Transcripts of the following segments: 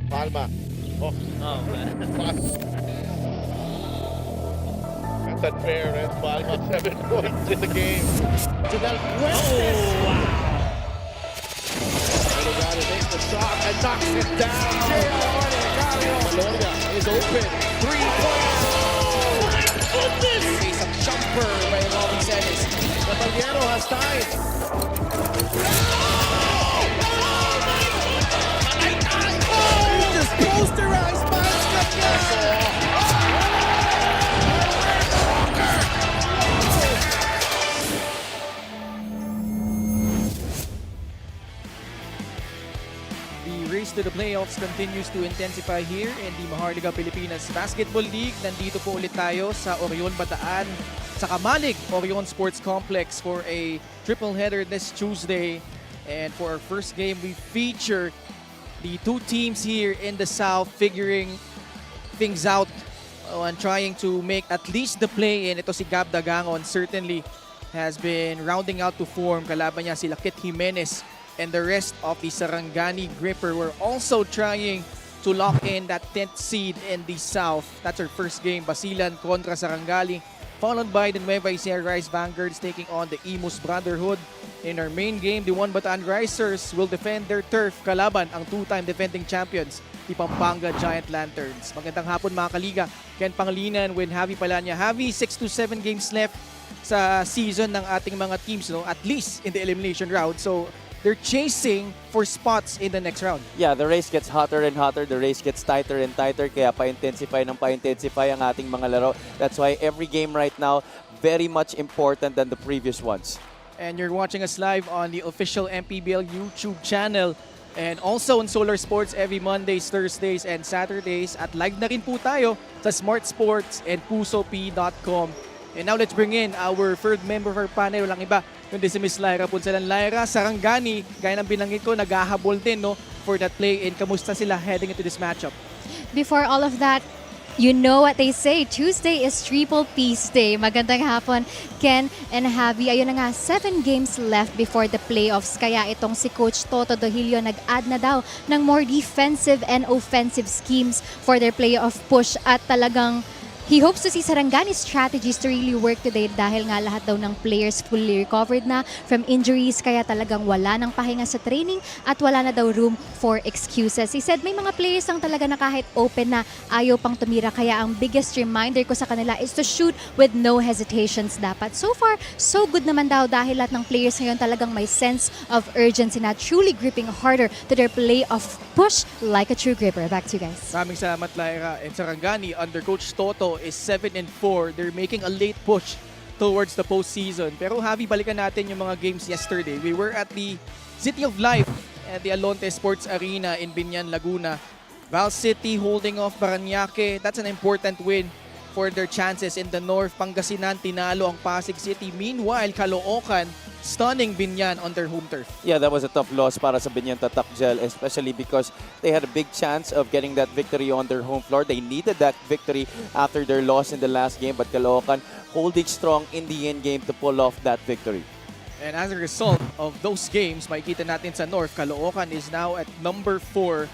Palma. Oh, Oh, man. that's unfair, and Palma 7 points in the game. To Del Fuentes. Oh, wow. Sarangani makes the shot and knocks it down. Malonia is open. 3-point. My goodness! Isang jumper by Robin Celis. Caballero has tied. Just posterized by The race to the playoffs continues to intensify here in the Maharlika Pilipinas Basketball League. Nandito po ulit tayo sa Orion Bataan sa Kamalig Orion Sports Complex for a triple header this Tuesday. And for our first game, we feature the two teams here in the South figuring things out and trying to make at least the play-in. Ito si Gab Dagangon certainly has been rounding out to form. Kalaban niya si Lakit Jimenez and the rest of the Sarangani Gripper were also trying to lock in that 10th seed in the South. That's our first game, Basilan kontra Sarangani, followed by the Nueva Ecija Rice Vanguards taking on the Imus Brotherhood. In our main game, the One Bataan Risers will defend their turf kalaban ang two-time defending champions, the Pampanga Giant Lanterns. Magandang hapon mga kaliga. Ken Pangilinan with Javi Palanya. Javi, 6 to 7 games left sa season ng ating mga teams, no? At least in the elimination round. So they're chasing for spots in the next round. Yeah, the race gets hotter and hotter. The race gets tighter and tighter. Kaya pa-intensify ang ating mga laro. That's why every game right now, very much important than the previous ones. And you're watching us live on the official MPBL YouTube channel and also on Solar Sports every Mondays, Thursdays, and Saturdays. At live na rin po tayo sa Smart Sports and PusoP.com. And now let's bring in our third member of our panel. Walang iba, kundi si Miss Lyra Punsalan. Lyra, Sarangani, gaya ng binanggit ko, naghahabol din no, for that play-in. Kamusta sila heading into this matchup? Before all of that, you know what they say, Tuesday is Triple Peace Day. Magandang hapon, Ken and Javi. Ayun na nga, 7 games left before the playoffs. Kaya itong si Coach Toto Dohilio nag-add na daw ng more defensive and offensive schemes for their playoff push. At talagang he hopes to see Sarangani's strategies to really work today dahil nga lahat daw ng players fully recovered na from injuries, kaya talagang wala ng pahinga sa training at wala na daw room for excuses. He said may mga players lang talaga na kahit open na ayaw pang tumira, kaya ang biggest reminder ko sa kanila is to shoot with no hesitations dapat. So far, so good naman daw dahil lahat ng players ngayon talagang may sense of urgency na truly gripping harder to their playoff push like a true gripper. Back to you guys. Maraming salamat, Lyra. And Sarangani, under Coach Toto, is 7-4. They're making a late push towards the postseason. Pero Javi, balikan natin yung mga games yesterday. We were at the City of Life at the Alonte Sports Arena in Binyan, Laguna. Val City holding off Parañaque. That's an important win for their chances in the North. Pangasinan, tinalo ang Pasig City. Meanwhile, Caloocan, stunning Binyan on their home turf. Yeah, that was a tough loss para sa Binyan Tatak Gel, especially because they had a big chance of getting that victory on their home floor. They needed that victory after their loss in the last game, but Caloocan holding strong in the end game to pull off that victory. And as a result of those games, makikita natin sa North, Caloocan is now at number 4.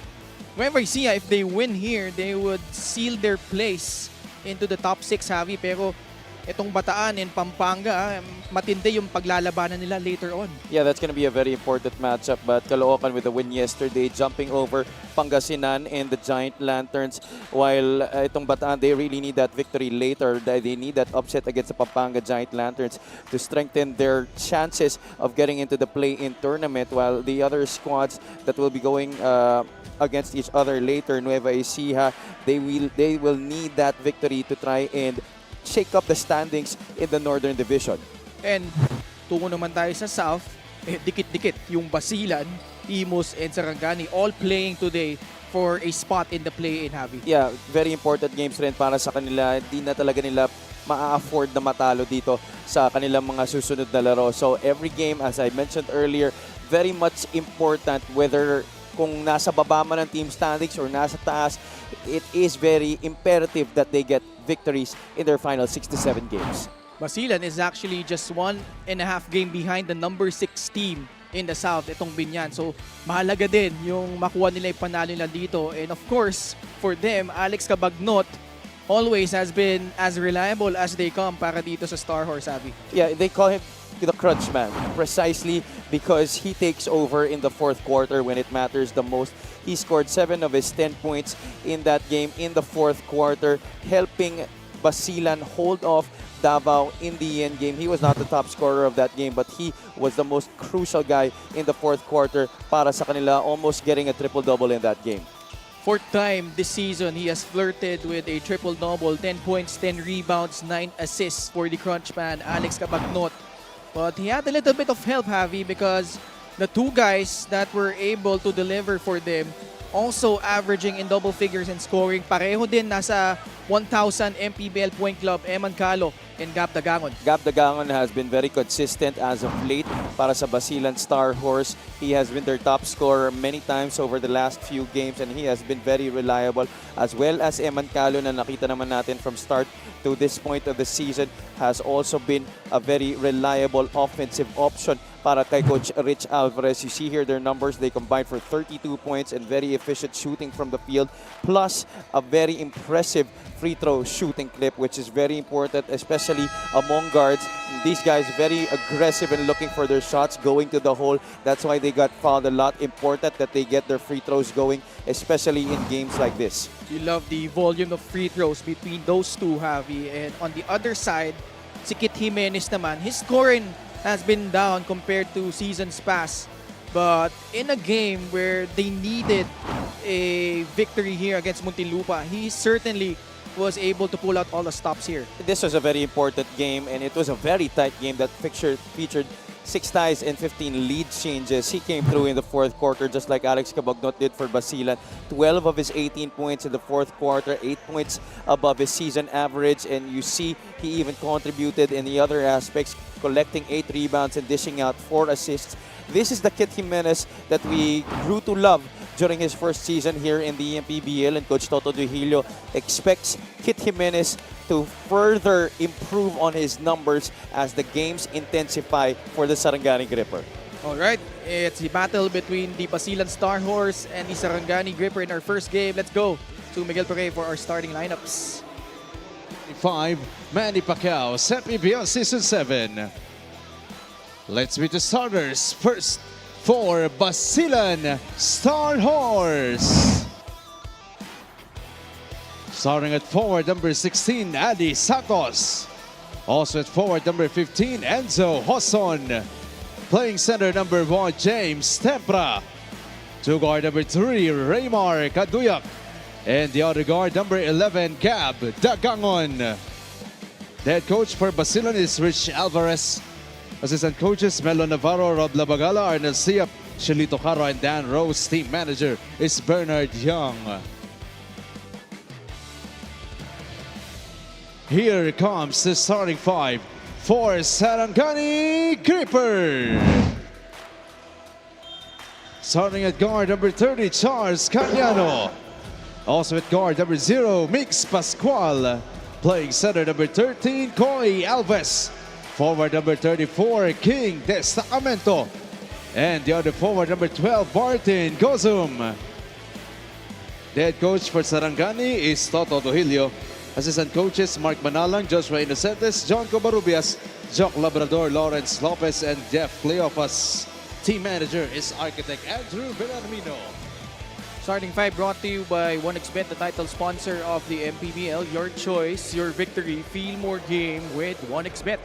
Nueva Ecija, if they win here, they would seal their place into the top 6, Javi. Pero itong Bataan and Pampanga, matindi yung paglalabanan nila later on. Yeah, that's going to be a very important matchup. But Caloocan with the win yesterday, jumping over Pangasinan and the Giant Lanterns. While itong Bataan, they really need that victory later. They need that upset against the Pampanga Giant Lanterns to strengthen their chances of getting into the play-in tournament. While the other squads that will be going against each other later, Nueva Ecija, they will need that victory to try and shake up the standings in the Northern Division. And tungo naman tayo sa South, dikit-dikit yung Basilan, Imus, and Sarangani all playing today for a spot in the play-in, Javi. Yeah, very important games rin para sa kanila. Hindi na talaga nila ma-afford na matalo dito sa kanilang mga susunod na laro. So every game, as I mentioned earlier, very much important whether kung nasa baba man ng team standings or nasa taas, it is very imperative that they get victories in their final 6 to 7 games. Basilan is actually just 1.5 game behind the number 6 team in the South, itong Binyan. So, mahalaga din yung makuha nila yung panalo nila dito. And of course, for them, Alex Cabagnot always has been as reliable as they come para dito sa Star Horse, Abby. Yeah, they call him the crunch man precisely because he takes over in the fourth quarter when it matters the most. He scored 7 of his 10 points in that game in the fourth quarter, helping Basilan hold off Davao in the end game. He was not the top scorer of that game, but he was the most crucial guy in the fourth quarter para sa kanila, almost getting a triple-double in that game. Fourth time this season, he has flirted with a triple-double, 10 points, 10 rebounds, 9 assists for the crunch man, Alex Cabagnot. But he had a little bit of help, Javi, because the two guys that were able to deliver for them also averaging in double figures in scoring. Pareho din nasa 1,000 MPBL point club, Eman Calo and Gab Dagangon. Gab Dagangon has been very consistent as of late para sa Basilan Star Horse. He has been their top scorer many times over the last few games and he has been very reliable, as well as Eman Calo na nakita naman natin from start to this point of the season has also been a very reliable offensive option para kay Coach Rich Alvarez. You see here their numbers. They combined for 32 points and very efficient shooting from the field, plus a very impressive free throw shooting clip, which is very important, especially among guards. These guys very aggressive and looking for their shots going to the hole. That's why they got fouled a lot. Important that they get their free throws going, especially in games like this. You love the volume of free throws between those two, Javi. And on the other side, si Kit Jimenez naman, his scoring has been down compared to seasons past. But in a game where they needed a victory here against Muntinlupa, he certainly was able to pull out all the stops here. This was a very important game and it was a very tight game that featured 6 ties and 15 lead changes. He came through in the fourth quarter just like Alex Cabagnot did for Basilan. 12 of his 18 points in the fourth quarter, 8 points above his season average, and you see he even contributed in the other aspects, collecting 8 rebounds and dishing out 4 assists. This is the Kit Jimenez that we grew to love during his first season here in the MPBL, and Coach Toto Duhilio expects Kit Jimenez to further improve on his numbers as the games intensify for the Sarangani Gripper. All right, it's the battle between the Basilan Star Horse and the Sarangani Gripper in our first game. Let's go to Miguel Pere for our starting lineups. 5, Manny Pacquiao, MPBL Season 7. Let's meet the starters. First, for Basilan Star Horse. Starting at forward, number 16, Adi Santos. Also at forward, number 15, Enzo Hoson. Playing center, number 1, James Tempra. To guard, number 3, Raymar Kaduyak. And the other guard, number 11, Gab Dagangon. The head coach for Basilan is Rich Alvarez. Assistant coaches, Melo Navarro, Rob Labagala, Arnel Siap, Shalito Caro, and Dan Rose. Team manager is Bernard Young. Here comes the starting 5 for Sarangani Gripper. Starting at guard, number 30, Charles Canyano. Also at guard, number 0, Mix Pascual. Playing center, number 13, Coy Alves. Forward, number 34, King Destacamento. And the other forward, number 12, Martin Gozum. The head coach for Sarangani is Toto Duhilio. Assistant coaches, Mark Manalang, Joshua Inocentes, John Cobarubias, Jock Labrador, Lawrence Lopez, and Jeff Cleopas. Team manager is architect Andrew Bellarmino. Starting 5 brought to you by 1xBet, the title sponsor of the MPBL. Your choice, your victory. Feel more game with 1xBet.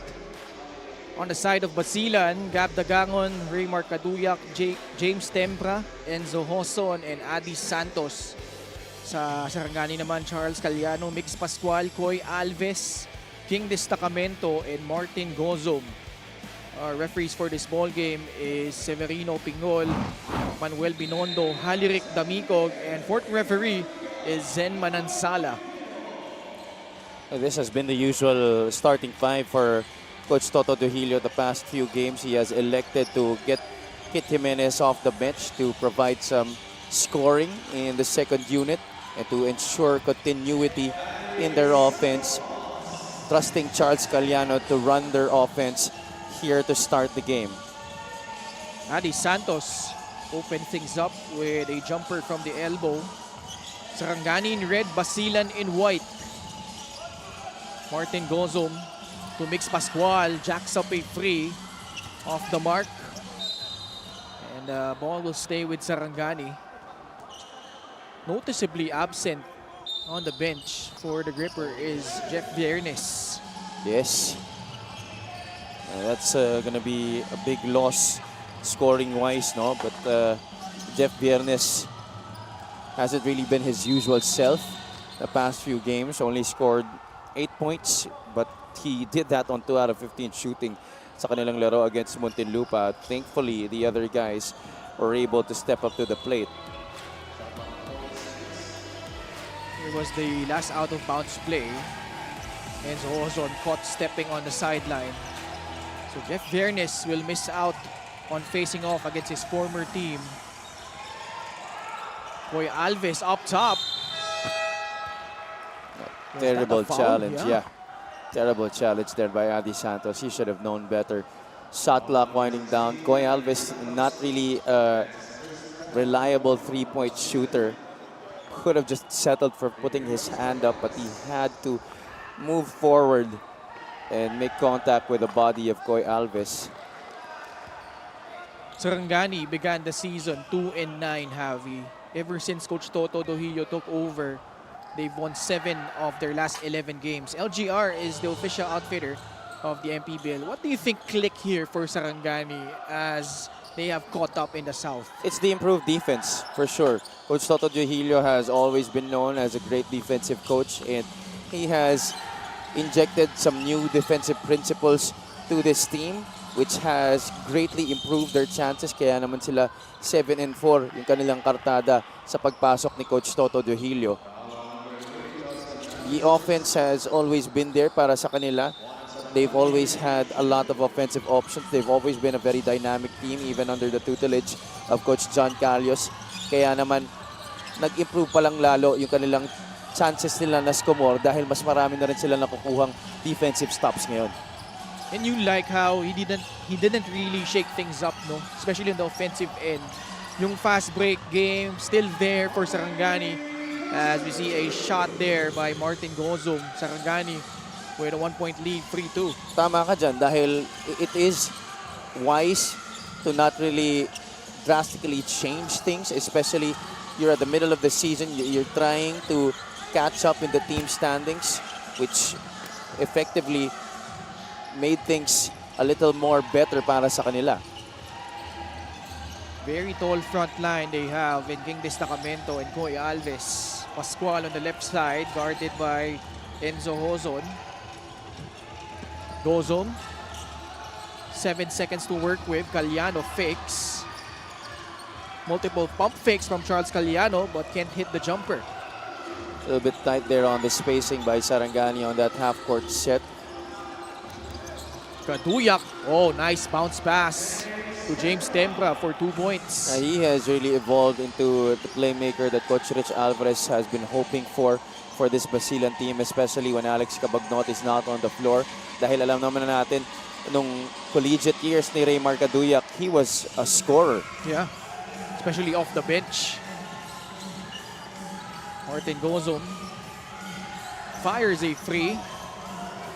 On the side of Basilan, Gab Dagangon, Raymar Kaduyak, James Tempra, Enzo Hoson, and Adi Santos. Sa Sarangani naman, Charles Caliano, Mix Pascual, Coy Alves, King Destacamento, and Martin Gozum. Our referees for this ball game is Severino Pingol, Manuel Binondo, Halirik Damicog, and fourth referee is Zen Manansala. This has been the usual starting 5 for Coach Toto Duhilio the past few games. He has elected to get Kit Jimenez off the bench to provide some scoring in the second unit and to ensure continuity in their offense. Trusting Charles Caliano to run their offense here to start the game. Adi Santos open things up with a jumper from the elbow. Sarangani in red, Basilan in white. Martin Gozum to Mix Pascual, jacks up a free off the mark. And the ball will stay with Sarangani. Noticeably absent on the bench for the gripper is Jeff Viernes. Yes. That's going to be a big loss scoring-wise, no? But Jeff Viernes hasn't really been his usual self the past few games. Only scored 8 points, but he did that on 2 out of 15 shooting sa kanilang laro against Muntinlupa. Thankfully, the other guys were able to step up to the plate. Here was the last out-of-bounds play. Enzo Ozon caught stepping on the sideline. So Jeff Viernes will miss out on facing off against his former team. Boy Alves up top. Was Terrible that a foul? challenge, Yeah. yeah. Terrible challenge there by Adi Santos. He should have known better. Shot clock winding down. Koy Alves, not really a reliable three-point shooter. Could have just settled for putting his hand up, but he had to move forward and make contact with the body of Koy Alves. Sarangani began the season 2-9, Javi. Ever since Coach Toto Dohillo took over, they've won 7 of their last 11 games. LGR is the official outfitter of the MPBL. What do you think clicked here for Sarangani as they have caught up in the South? It's the improved defense, for sure. Coach Toto Dohillo has always been known as a great defensive coach, and he has injected some new defensive principles to this team, which has greatly improved their chances. Kaya naman sila 7-4 yung kanilang kartada sa pagpasok ni Coach Toto Dohillo. The offense has always been there para sa kanila. They've always had a lot of offensive options. They've always been a very dynamic team, even under the tutelage of Coach John Calios. Kaya naman, nag-improve pa lang lalo yung kanilang chances nila na score dahil mas marami na rin sila nakukuhang defensive stops ngayon. And you like how he didn't really shake things up, no? Especially on the offensive end. Yung fast break game still there for Sarangani, as we see a shot there by Martin Gozum. Sarangani with a 1-point lead, 3-2. Tama ka dyan dahil it is wise to not really drastically change things, especially you're at the middle of the season, you're trying to catch up in the team standings, which effectively made things a little more better para sa kanila. Very tall front line they have in King Destacamento and Koy Alves. Pascual on the left side, guarded by Enzo Ozon. Gozum. 7 seconds to work with. Caliano fakes. Multiple pump fakes from Charles Caliano, but can't hit the jumper. A little bit tight there on the spacing by Sarangani on that half-court set. Kaduyak. Oh, nice bounce pass to James Tembra for 2 points. He has really evolved into the playmaker that Coach Rich Alvarez has been hoping for this Basilan team, especially when Alex Cabagnot is not on the floor. Dahil alam naman na natin, nung collegiate years ni Raymar Kaduyak, he was a scorer. Yeah, especially off the bench. Martin Gozum fires a free.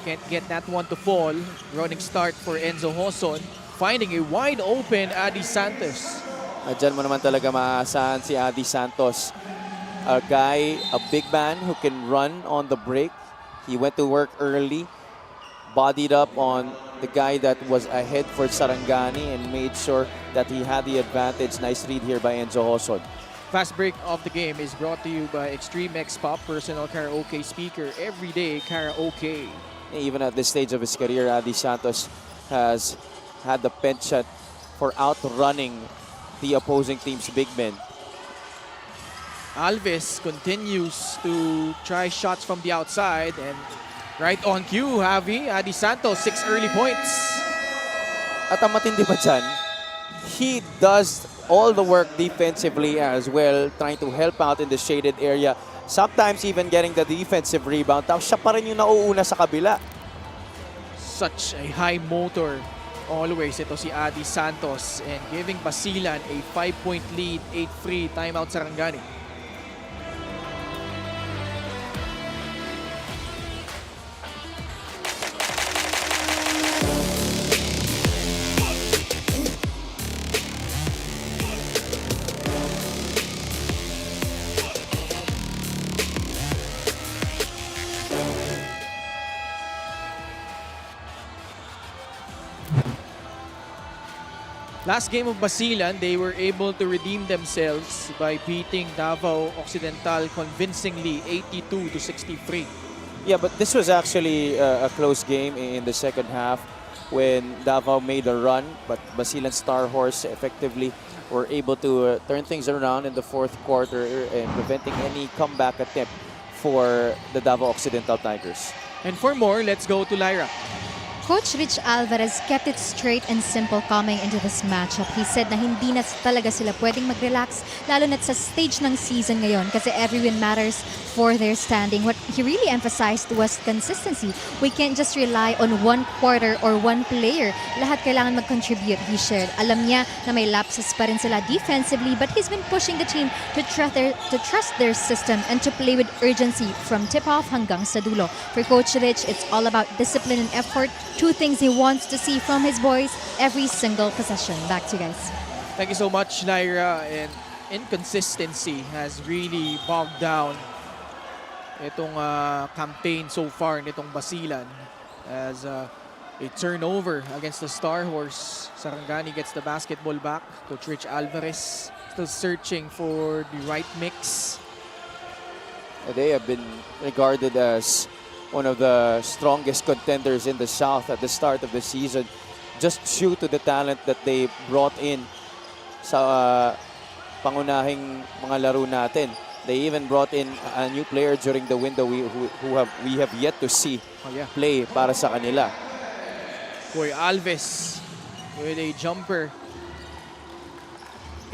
Can't get that one to fall. Running start for Enzo Ozon. Finding a wide open Adi Santos. Diyan mo naman talaga maaasahan si Adi Santos. A guy, a big man who can run on the break. He went to work early, bodied up on the guy that was ahead for Sarangani and made sure that he had the advantage. Nice read here by Enzo Ozon. Fast break of the game is brought to you by Extreme X Pop Personal Karaoke Speaker. Everyday karaoke. Even at this stage of his career, Adi Santos has had the penchant for outrunning the opposing team's big men. Alves continues to try shots from the outside and right on cue, Javi. Adi Santos, 6 early points. At ang matindi pa dyan, he does all the work defensively as well, trying to help out in the shaded area. Sometimes even getting the defensive rebound. Tapos siya pa rin yung nauuna sa kabila. Such a high motor always, ito si Adi Santos and giving Basilan a 5-point lead, 8 free, timeout Sarangani. Last game of Basilan, they were able to redeem themselves by beating Davao Occidental convincingly 82-63. Yeah, but this was actually a close game in the second half when Davao made a run, but Basilan Star Horse effectively were able to turn things around in the fourth quarter and preventing any comeback attempt for the Davao Occidental Tigers. And for more, let's go to Lyra. Coach Rich Alvarez kept it straight and simple coming into this matchup. He said na hindi na talaga sila pwedeng mag-relax, lalo na sa stage ng season ngayon kasi every win matters for their standing. What he really emphasized was consistency. We can't just rely on one quarter or one player. Lahat kailangan mag-contribute, he shared. Alam niya na may lapses pa rin sila defensively, but he's been pushing the team to trust their system and to play with urgency from tip-off hanggang sa dulo. For Coach Rich, it's all about discipline and effort. Two things he wants to see from his boys every single possession. Back to you guys. Thank you so much, Lyra. And inconsistency has really bogged down itong campaign so far nitong Basilan as a turnover against the Star Horse. Sarangani gets the basketball back. Coach Rich Alvarez still searching for the right mix. They have been regarded as one of the strongest contenders in the South at the start of the season, just due to the talent that they brought in sa pangunahing mga laro natin. They even brought in a new player during the window we have yet to see play para sa kanila. Boy Alves with a jumper.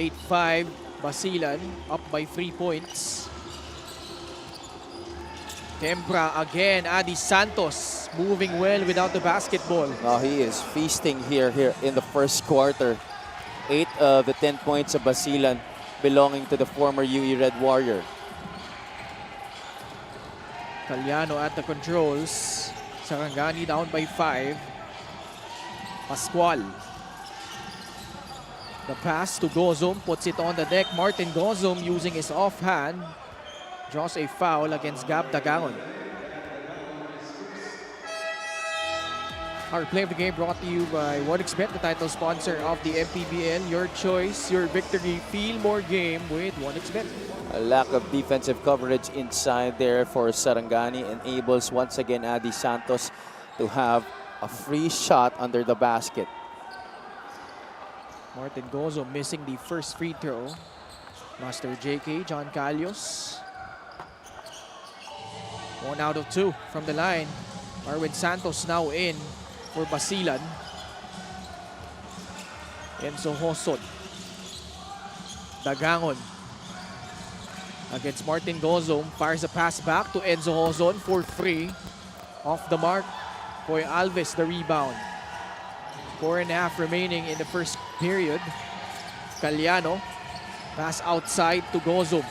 8-5, Basilan up by 3 points. Tempra again, Adi Santos moving well without the basketball. Oh, he is feasting here in the first quarter. 8 of the 10 points of Basilan belonging to the former UE Red Warrior. Caliano at the controls. Sarangani down by 5. Pascual. The pass to Gozum puts it on the deck. Martin Gozum using his offhand draws a foul against Gab Dagangon. Our play of the game brought to you by 1xBet, the title sponsor of the MPBL. Your choice, your victory. Feel more game with 1xBet. A lack of defensive coverage inside there for Sarangani enables once again Adi Santos to have a free shot under the basket. Martin Gozo missing the first free throw. Master JK, John Calios. 1 out of 2 from the line. Marwin Santos now in for Basilan. Enzo Hosod. Dagangon against Martin Gozom. Fires a pass back to Enzo Hosod for 3. Off the mark. Boy Alves the rebound. 4.5 remaining in the first period. Caliano. Pass outside to Gozom.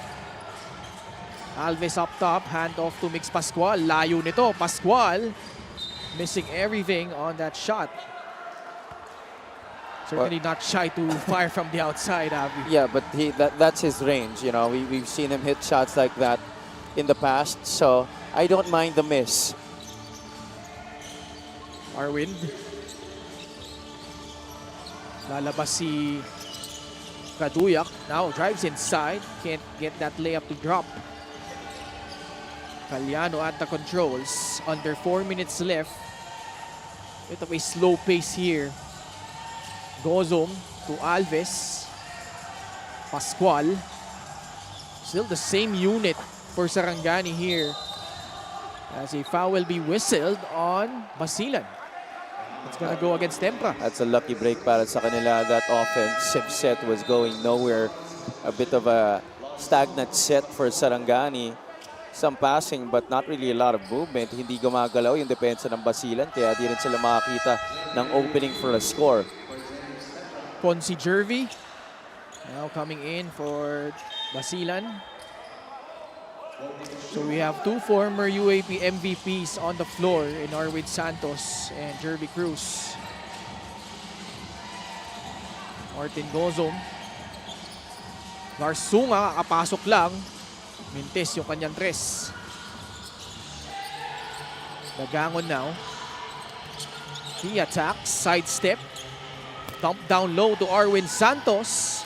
Alves up top, hand off to Mix Pascual. Layo nito, Pascual missing everything on that shot. Certainly not shy to fire from the outside, Avi. Yeah, but that's his range. You know, we've seen him hit shots like that in the past, so I don't mind the miss. Arwind. Lalabas si Kaduyak. Now drives inside. Can't get that layup to drop. Caliano at the controls. Under 4 minutes left. Bit of a slow pace here. Gozom to Alves. Pascual. Still the same unit for Sarangani here. As a foul will be whistled on Basilan. It's gonna go against Tempra. That's a lucky break para sa kanila. That offensive set was going nowhere. A bit of a stagnant set for Sarangani. some passing but not really a lot of movement. Hindi gumagalaw yung depensa ng Basilan kaya di rin sila makakita ng opening for a score. Ponzi Jervy now coming in for Basilan. So we have two former UAP MVPs on the floor in Arwin Santos and Jervy Cruz. Martin Gozom. Lars Sunga, kakapasok lang. Mintes yung kanyang tres. Dagangon now. He attacks, sidestep. Dump down low to Arwin Santos.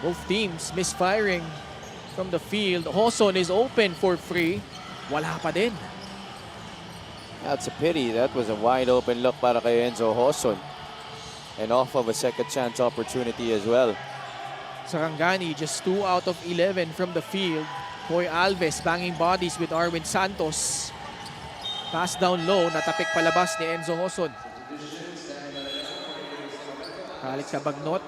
Both teams misfiring from the field. Hoson is open for free. Wala pa din. That's a pity. That was a wide open look para kay Enzo Hoson. And off of a second chance opportunity as well. Sarangani just 2 out of 11 from the field. Boy Alves banging bodies with Arwin Santos. Pass down low, natapik palabas ni Enzo Hoson. Alex Cabagnot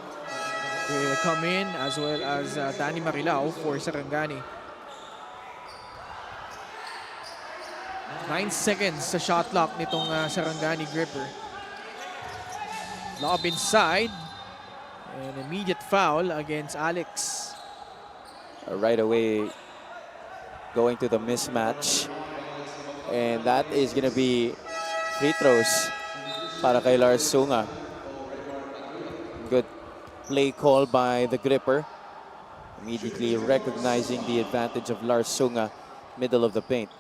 will come in as well as Danny Marilao for Sarangani. 9 seconds sa shot clock nitong Sarangani gripper. Lob inside. An immediate foul against Alex. Right away going to the mismatch. And that is going to be free throws para kay Lars Sunga. Good play call by the gripper. Immediately recognizing the advantage of Lars Sunga, middle of the paint.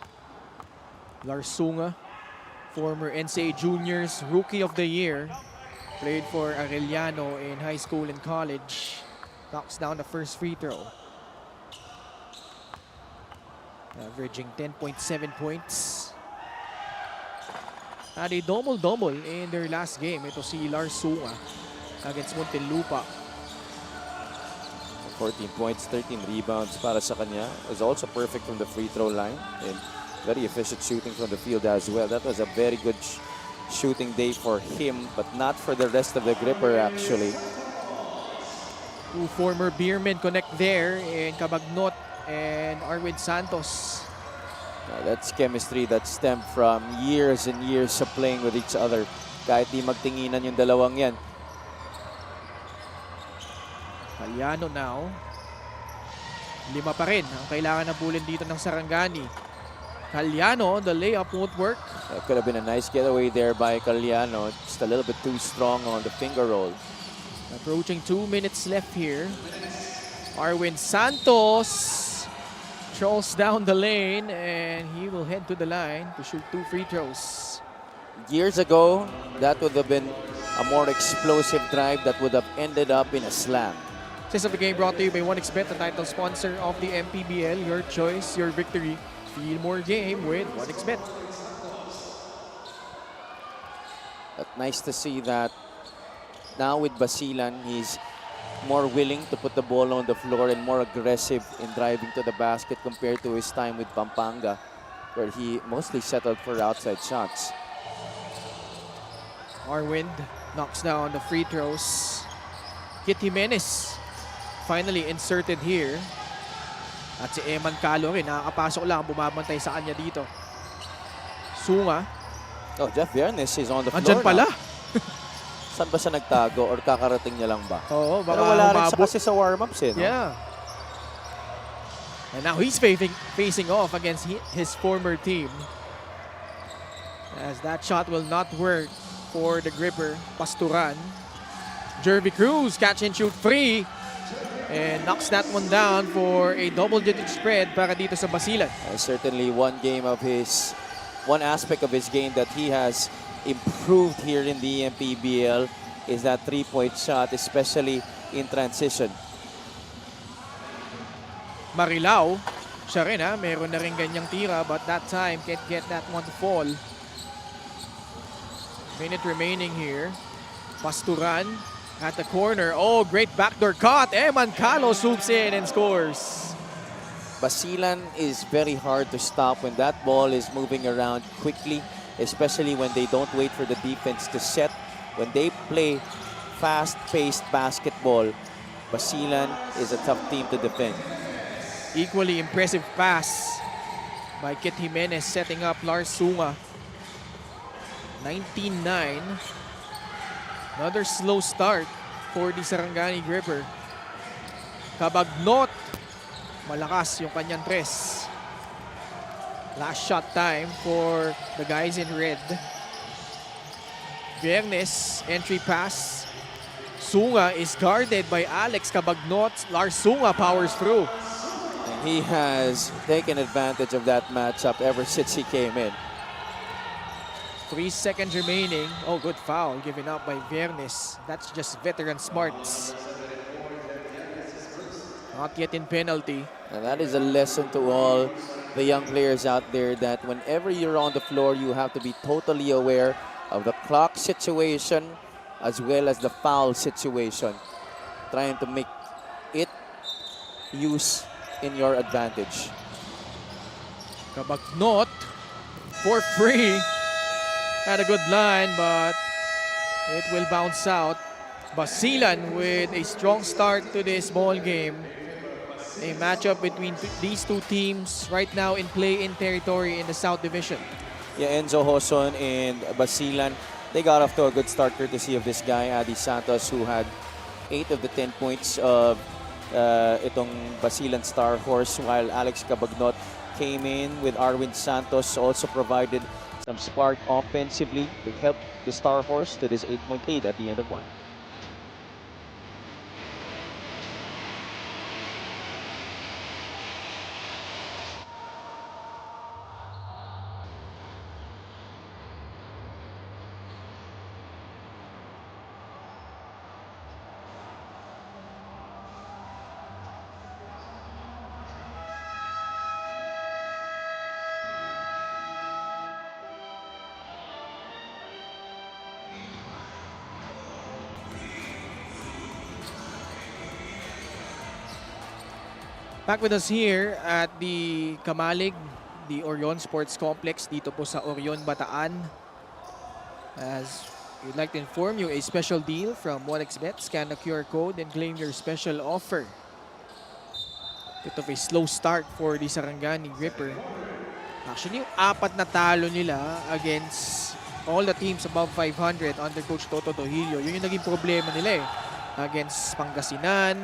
Lars Sunga, former NCAA Juniors Rookie of the Year. Played for Arellano in high school and college. Knocks down the first free throw. Averaging 10.7 points. Had a double-double in their last game. Ito si Lars Sunga against Muntinlupa. 14 points, 13 rebounds para sa kanya. Was also perfect from the free throw line. And very efficient shooting from the field as well. That was a very good shooting day for him, but not for the rest of the gripper actually. Two former Beermen connect there in Cabagnot and Arwin Santos. That's chemistry that stemmed from years and years of playing with each other. Kahit di magtinginan yung dalawang yan. Caliano now. 5 pa rin ang kailangan na bulin dito ng Sarangani. Caliano, the layup won't work. That could have been a nice getaway there by Caliano. Just a little bit too strong on the finger roll. Approaching 2 minutes left here. Arwin Santos trolls down the lane and he will head to the line to shoot 2 free throws. Years ago, that would have been a more explosive drive that would have ended up in a slam. This of the game brought to you by 1xBet, the title sponsor of the MPBL. Your choice, your victory. Feel more game with 1xBet. But nice to see that now with Basilan, he's more willing to put the ball on the floor and more aggressive in driving to the basket compared to his time with Pampanga, where he mostly settled for outside shots. Arwind knocks down the free throws. Kit Jimenez finally inserted here. At si Eman Calo rin, nakakapasok lang, bumabantay sa kanya dito. Sunga. Oh, Jeff Viernes is on the floor. Andyan pala. Saan ba siya nagtago or kakarating niya lang ba? Oo, baka pero wala rin umabot. kasi sa warm-ups eh. No? Yeah. And now he's facing off against his former team. As that shot will not work for the gripper, Pasturan. Jervy Cruz, catch and shoot free. And knocks that one down for a double-digit spread para dito sa Basilan. Certainly one aspect of his game that he has improved here in the MPBL is that three-point shot, especially in transition. Marilao, siya rin meron na rin ganyang tira, but that time can't get that one to fall. Minute remaining here. Pasturan at the corner. Oh, great backdoor cut. Eman Calo swoops in and scores. Basilan is very hard to stop when that ball is moving around quickly, especially when they don't wait for the defense to set. When they play fast-paced basketball, Basilan is a tough team to defend. Equally impressive pass by Kit Jimenez setting up Lars Sunga. 19-9. Another slow start for the Sarangani Gripper. Cabagnot. Malakas yung kanyang tres. Last shot time for the guys in red. Viernes, entry pass. Sunga is guarded by Alex Cabagnot. Lars Sunga powers through. And he has taken advantage of that matchup ever since he came in. 3 seconds remaining. Oh, good foul given up by Viernes. That's just veteran smarts. Not yet in penalty. And that is a lesson to all the young players out there that whenever you're on the floor, you have to be totally aware of the clock situation as well as the foul situation. Trying to make it use in your advantage. Cabagnot for free. Had a good line, but it will bounce out. Basilan with a strong start to this ball game. A matchup between these two teams right now in play-in territory in the South Division. Yeah, Enzo Hoson and Basilan, they got off to a good start courtesy of this guy, Adi Santos, who had 8 of the 10 points of itong Basilan Star Horse, while Alex Cabagnot came in with Arwin Santos, also provided some spark offensively to help the Star Horse to this 8.8 at the end of one. Back with us here at the Kamalig, the Orion Sports Complex dito po sa Orion, Bataan. As we'd like to inform you, a special deal from 1xBet. Scan the QR code and claim your special offer. Bit of a slow start for the Sarangani Gripper. Actually, yung 4 na talo nila against all the teams above 500 under Coach Toto Dohilio. Yun yung naging problema nila eh. Against Pangasinan,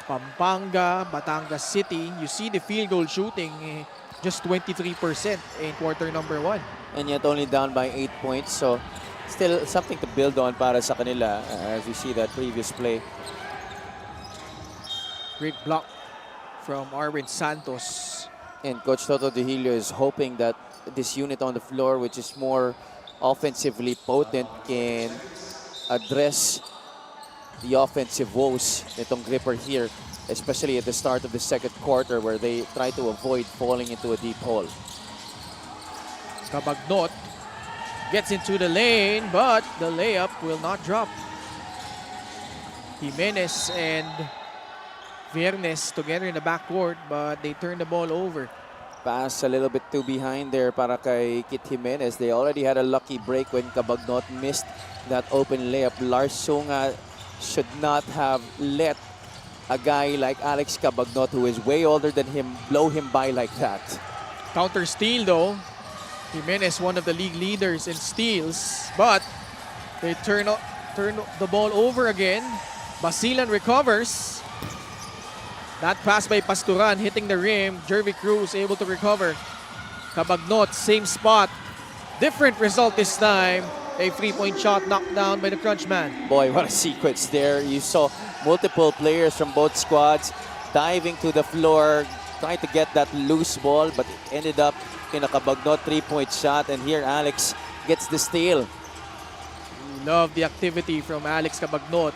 Pampanga, Batangas City. You see the field goal shooting, just 23% in quarter number 1. And yet only down by 8 points, so still something to build on para sa kanila as we see that previous play. Great block from Arwin Santos. And Coach Toto Dohilio is hoping that this unit on the floor, which is more offensively potent, can address the offensive woes nitong Gripper here, especially at the start of the second quarter where they try to avoid falling into a deep hole. Cabagnot gets into the lane, but the layup will not drop. Jimenez and Viernes together in the backcourt, but they turn the ball over. Pass a little bit too behind there para kay Kit Jimenez. They already had a lucky break when Cabagnot missed that open layup. Lars Sunga should not have let a guy like Alex Cabagnot, who is way older than him, blow him by like that. Counter steal though. Jimenez, one of the league leaders in steals, but they turn the ball over again. Basilan recovers. That pass by Pasturan hitting the rim. Jervy Cruz able to recover. Cabagnot, same spot. Different result this time. A 3-point shot knocked down by the crunch man. Boy, what a sequence there. You saw multiple players from both squads diving to the floor, trying to get that loose ball, but it ended up in a Cabagnot 3-point shot. And here Alex gets the steal. We love the activity from Alex Cabagnot.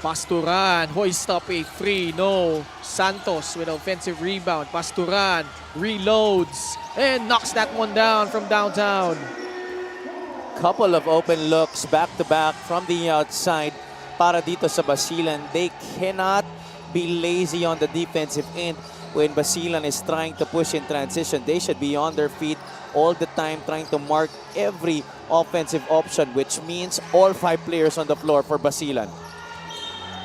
Pasturan hoist up a free. No. Santos with offensive rebound. Pasturan reloads and knocks that one down from downtown. Couple of open looks back-to-back from the outside para dito sa Basilan. They cannot be lazy on the defensive end when Basilan is trying to push in transition. They should be on their feet all the time trying to mark every offensive option, which means all 5 players on the floor for Basilan.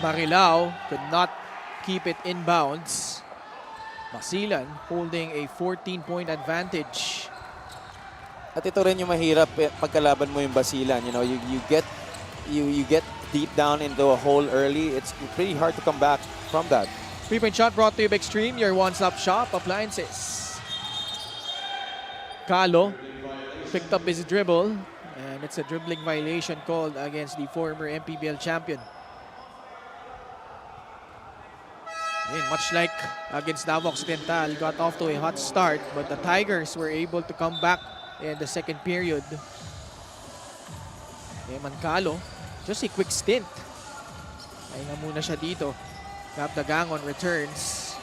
Marilao could not keep it inbounds. Basilan holding a 14-point advantage. At ito rin yung mahirap pagkalaban mo yung Basilan. You know, you get deep down into a hole early. It's pretty hard to come back from that. 3-point shot brought to you by Extreme, your one-stop shop appliances. Calo picked up his dribble, and it's a dribbling violation called against the former MPBL champion. And much like against Davao Occidental, got off to a hot start, but the Tigers were able to come back in the second period. Eman Calo, just a quick stint. Ay nga muna siya dito. Gabdagangon returns.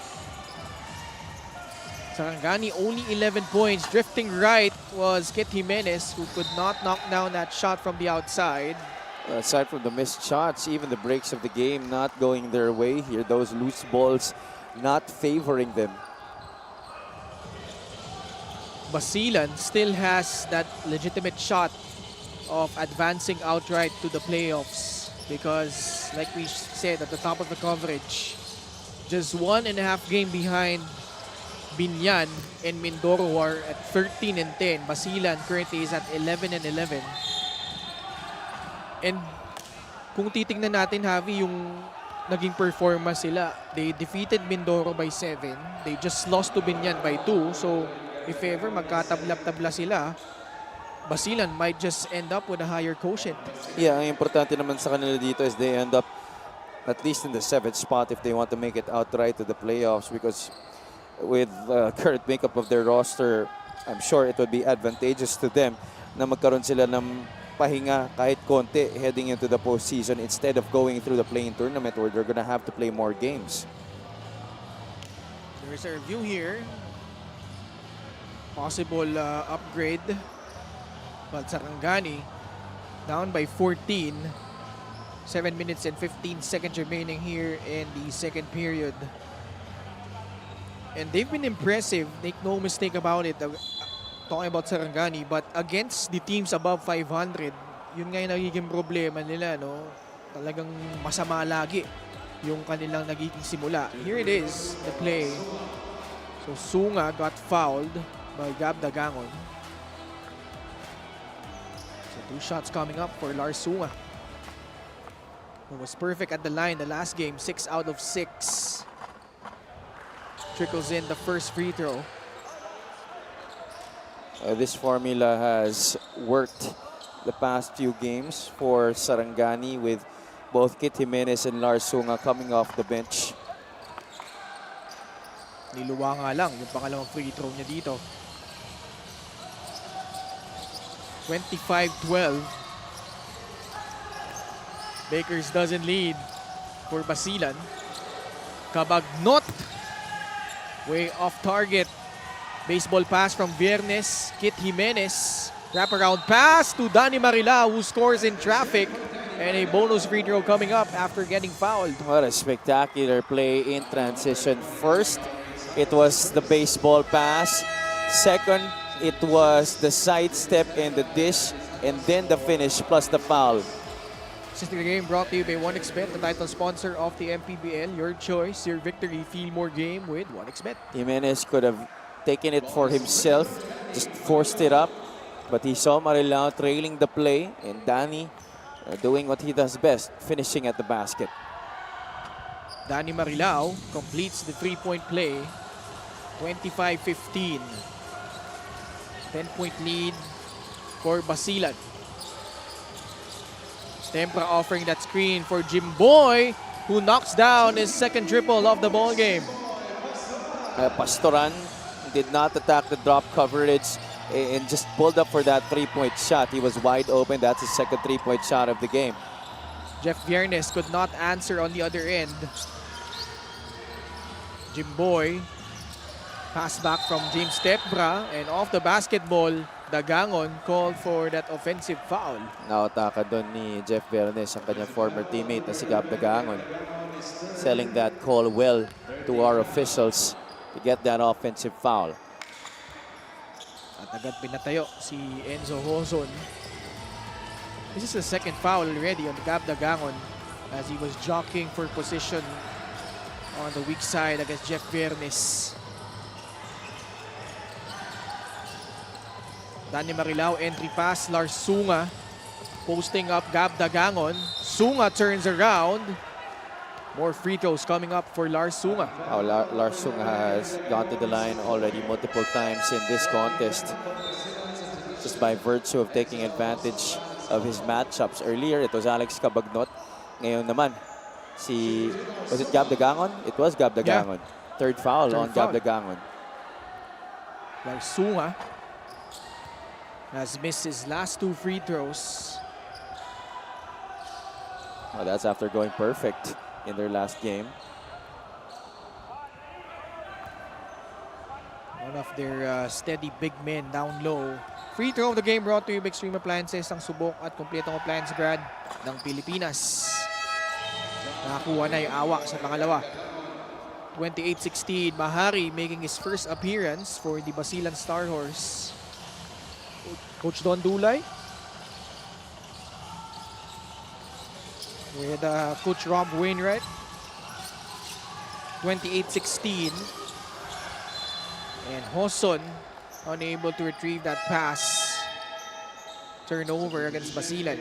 Sarangani only 11 points. Drifting right was Kit Jimenez, who could not knock down that shot from the outside. Aside from the missed shots, even the breaks of the game not going their way here. Those loose balls not favoring them. Basilan still has that legitimate shot of advancing outright to the playoffs because, like we said at the top of the coverage, just 1.5 game behind Binyan and Mindoro are at 13 and 10. Basilan currently is at 11 and 11. And kung titingnan natin, Javi, yung naging performance sila, they defeated Mindoro by 7. They just lost to Binyan by 2. So if ever magkatablap-tabla sila, Basilan might just end up with a higher quotient. Yeah, ang importante naman sa kanila dito is they end up at least in the 7th spot if they want to make it outright to the playoffs, because with current makeup of their roster, I'm sure it would be advantageous to them na magkaroon sila ng pahinga kahit konti heading into the postseason instead of going through the playing tournament where they're gonna have to play more games. There's a review here. Possible upgrade. But Sarangani down by 14. 7 minutes and 15 seconds remaining here in the second period. And they've been impressive, make no mistake about it. Talking about Sarangani, but against the teams above 500, yun nga yung nagiging problema nila, no? Talagang masama lagi yung kanilang nagiging simula. Here it is, the play. So Sunga got fouled by Gabdagangon. So 2 shots coming up for Lars Sunga, who was perfect at the line the last game, 6 out of 6. Trickles in the first free throw. This formula has worked the past few games for Sarangani with both Kit Jimenez and Lars Sunga coming off the bench. Niluwa nga lang yung pangalawang free throw niya dito. 25-12. Bakers doesn't lead for Basilan. Cabagnot. Way off target. Baseball pass from Viernes. Kit Jimenez. Wraparound pass to Danny Marila, who scores in traffic. And a bonus free throw coming up after getting fouled. What a spectacular play in transition. First, it was the baseball pass. Second, it was the sidestep and the dish. And then the finish plus the foul. This is the game brought to you by 1xBet, the title sponsor of the MPBL. Your choice, your victory. Feel more game with 1xBet. Jimenez could have taken it for himself, just forced it up. But he saw Marilao trailing the play, and Danny doing what he does best, finishing at the basket. Danny Marilao completes the three-point play. 25-15. 10-point lead for Basilan. Tempra offering that screen for Jimboy, who knocks down his second triple of the ball game. Pastoran did not attack the drop coverage and just pulled up for that three-point shot. He was wide open. That's his second three-point shot of the game. Jeff Viernes could not answer on the other end. Jimboy, pass back from James Tempra, and off the basketball, Dagangon called for that offensive foul. Nautaka doon ni Jeff Viernes, ang kanyang former teammate na si Gab Dagangon. Selling that call well to our officials to get that offensive foul. At agad pinatayo si Enzo Hozon. This is the second foul already on Gab Dagangon as he was jockeying for position on the weak side against Jeff Viernes. Danny Marilao, entry pass, Lars Sunga. Posting up Gab Dagangon. Sunga turns around. More free throws coming up for Lars Sunga. Oh, Lars Sunga has gone to the line already multiple times in this contest. Just by virtue of taking advantage of his matchups. Earlier, it was Alex Cabagnot. Ngayon naman, was it Gab Dagangon? It was Gab Dagangon. Yeah. Third foul on Gab Dagangon. Lars Sunga has missed his last 2 free throws. Oh, that's after going perfect in their last game. One of their steady big men down low. Free throw of the game brought to you by Extreme Appliances, ang subok at kumpletong appliance brand ng Pilipinas. Nakakuha na yung awa sa pangalawa. 28-16, Mahari making his first appearance for the Basilan Star Horse. Coach Don Dulay with Coach Rob Wainwright. 28-16. And Hoson unable to retrieve that pass. Turnover against Basilan.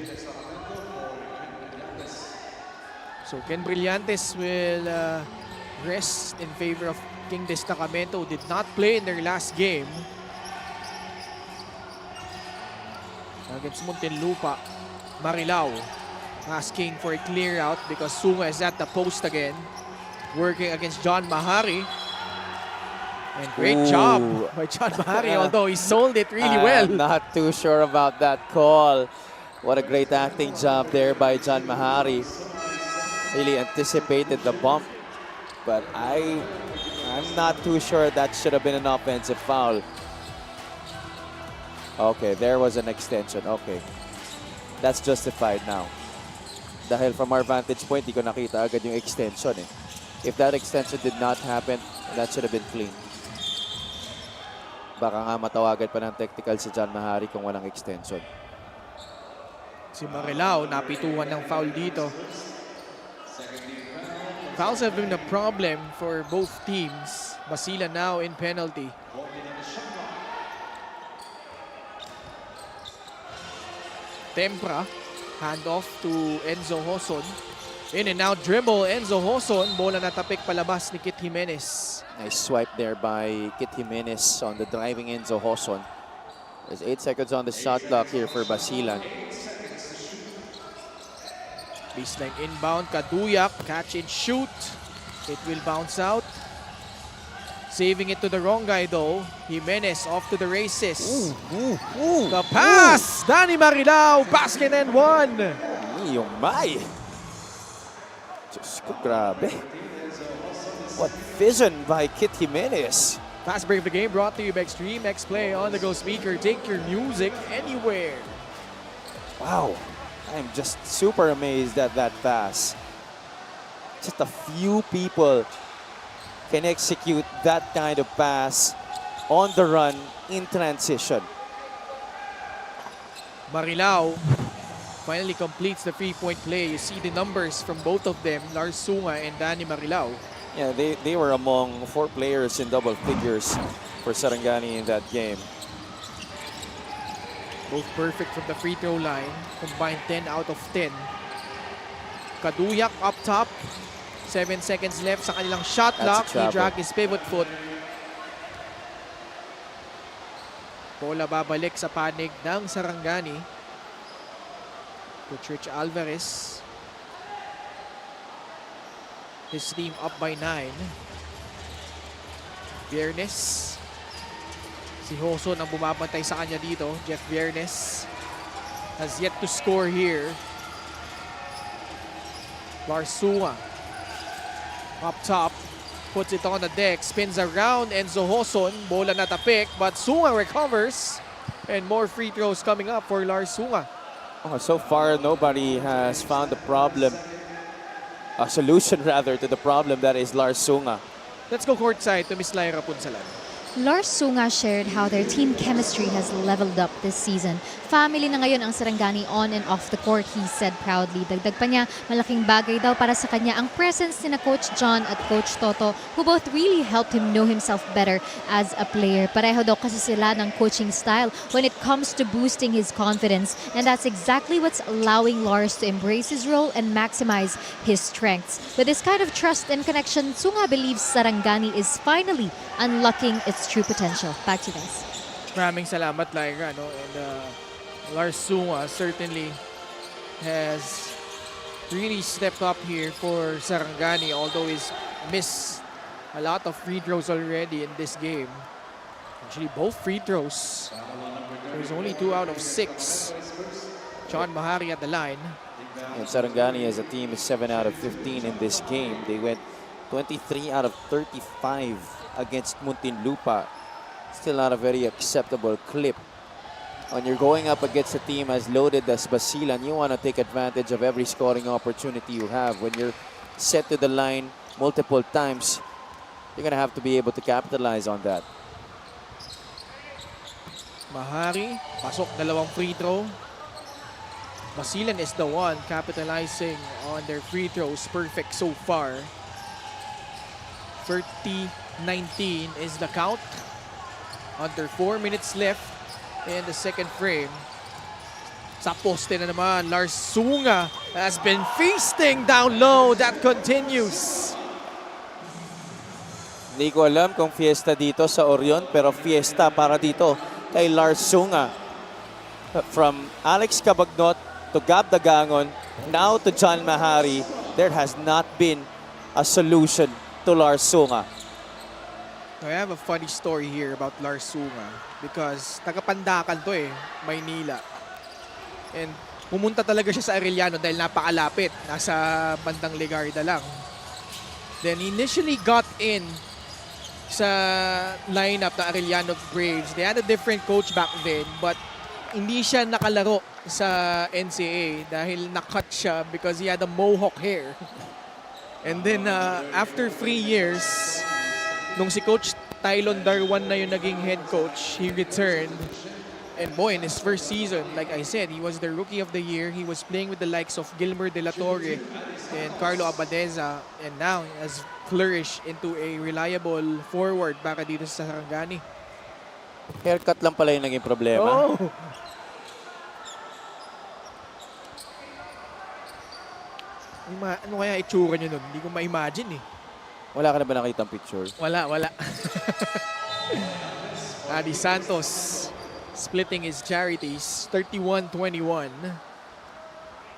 So Ken Brillantes will rest in favor of King Destacamento, who did not play in their last game against Muntinlupa. Marilao asking for a clear out because Sunga is at the post again, working against John Mahari. And great job by John Mahari, although he sold it really well. I'm not too sure about that call. What a great acting job there by John Mahari. Really anticipated the bump, but I'm not too sure that should have been an offensive foul. Okay, there was an extension. Okay, that's justified now. Dahil from our vantage point, di ko nakita agad yung extension eh. If that extension did not happen, that should have been clean. Baka nga matawagan pa ng technical si John Mahari kung walang extension. Si Marilao napituhan ng foul dito. Fouls have been a problem for both teams. Basilan now in penalty. Tempra, handoff to Enzo Hoson. In and out dribble, Enzo Hoson. Bola natapik palabas ni Kit Jimenez. Nice swipe there by Kit Jimenez on the driving Enzo Hoson. There's 8 seconds on the shot clock here for Basilan. Baseline inbound, Kaduyak, catch and shoot. It will bounce out. Saving it to the wrong guy though. Jimenez off to the races. The pass! Danny Marilao, basket and one. Yung may. Diyos ko, grabe. What vision by Kit Jimenez. Fast break of the game brought to you by Extreme X Play on the go speaker. Take your music anywhere. Wow. I'm just super amazed at that pass. Just a few people can execute that kind of pass on the run in transition. Marilao finally completes the 3-point play. You see the numbers from both of them, Lars Sunga and Danny Marilao. Yeah, they were among 4 players in double figures for Sarangani in that game. Both perfect from the free throw line. Combined 10 out of 10. Kaduyak up top. 7 seconds left sa kanilang shot clock. He dragged his pivot foot. Bola babalik sa panig ng Sarangani. Coach Rich Alvarez. His team up by 9. Viernes. Si Hoson ang bumabantay sa kanya dito. Jeff Viernes has yet to score here. Lars Sunga up top. Puts it on the deck. Spins around. Enzo Hoson. Bola natapik. But Sunga recovers. And more free throws coming up for Lars Sunga. Oh, so far, nobody has found a problem. A solution, rather, to the problem that is Lars Sunga. Let's go courtside to Miss Lyra Punsalan. Lars Sunga shared how their team chemistry has leveled up this season. Family na ngayon ang Sarangani on and off the court, he said proudly. Dagdag pa niya, malaking bagay daw para sa kanya ang presence ni na Coach John at Coach Toto, who both really helped him know himself better as a player. Pareho daw kasi sila ng coaching style when it comes to boosting his confidence. And that's exactly what's allowing Lars to embrace his role and maximize his strengths. With this kind of trust and connection, Sunga believes Sarangani is finally unlocking its true potential. Back to you guys. Maraming salamat, Lyra. No? And Lars Sunga certainly has really stepped up here for Sarangani, although he's missed a lot of free throws already in this game. Actually, both free throws. There's only 2 out of 6. John Mahari at the line. And Sarangani as a team is 7 out of 15 in this game. They went 23 out of 35 against Muntinlupa. Still not a very acceptable clip. When you're going up against a team as loaded as Basilan, you want to take advantage of every scoring opportunity you have. When you're set to the line multiple times, you're going to have to be able to capitalize on that. Mahari, pasok, 2 free throw. Basilan is the one capitalizing on their free throws. Perfect so far. 30-19 is the count. Under 4 minutes left in the second frame. Sa poste na naman, Lars Sunga has been feasting down low. That continues. Hindi ko alam kung fiesta dito sa Orion, pero fiesta para dito kay Lars Sunga. From Alex Cabagnot to Gab Dagangon, now to John Mahari, there has not been a solution to Lars Sunga. I have a funny story here about Lars Sunga because taga-Pandakan to Maynila. And pumunta talaga siya sa Arellano dahil napakalapit. Nasa bandang Legarda lang. Then initially got in sa lineup ng Arellano Braves. They had a different coach back then, but hindi siya nakalaro sa NCAA dahil nakat siya because he had a mohawk hair. And then after 3 years, nung si Coach Tylon Darwan na yung naging head coach, he returned. And boy, in his first season, like I said, he was the Rookie of the Year. He was playing with the likes of Gilmer De La Torre and Carlo Abadeza. And now he has flourished into a reliable forward para dito sa Sarangani. Haircut lang pala yung naging problema. Oh! Ano kaya itsura niyo nun? Hindi ko ma-imagine Wala ka na ba nakita ang picture? Wala. Adi Santos splitting his charities. 31-21.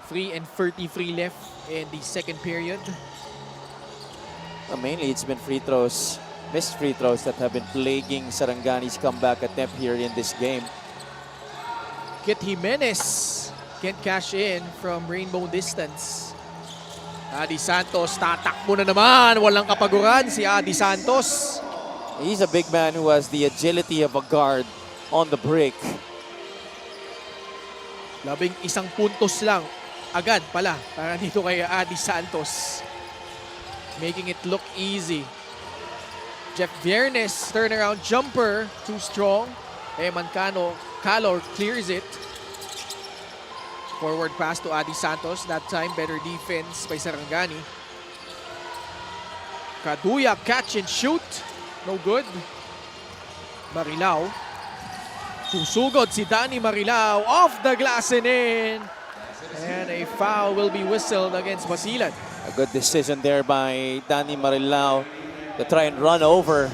3 and 33 left in the second period. Mainly, it's been free throws, missed free throws that have been plaguing Sarangani's comeback attempt here in this game. Kit Jimenez can't cash in from rainbow distance. Adi Santos, tatakbo na naman. Walang kapaguran si Adi Santos. He's a big man who has the agility of a guard on the break. 11 puntos lang. Agad pala para dito kay Adi Santos. Making it look easy. Jeff Viernes, turnaround jumper. Too strong. Eman Calor clears it. Forward pass to Adi Santos. That time, better defense by Sarangani. Kaduya, catch and shoot. No good. Marilao. Susugod si Danny Marilao. Off the glass and in. And a foul will be whistled against Basilan. A good decision there by Danny Marilao to try and run over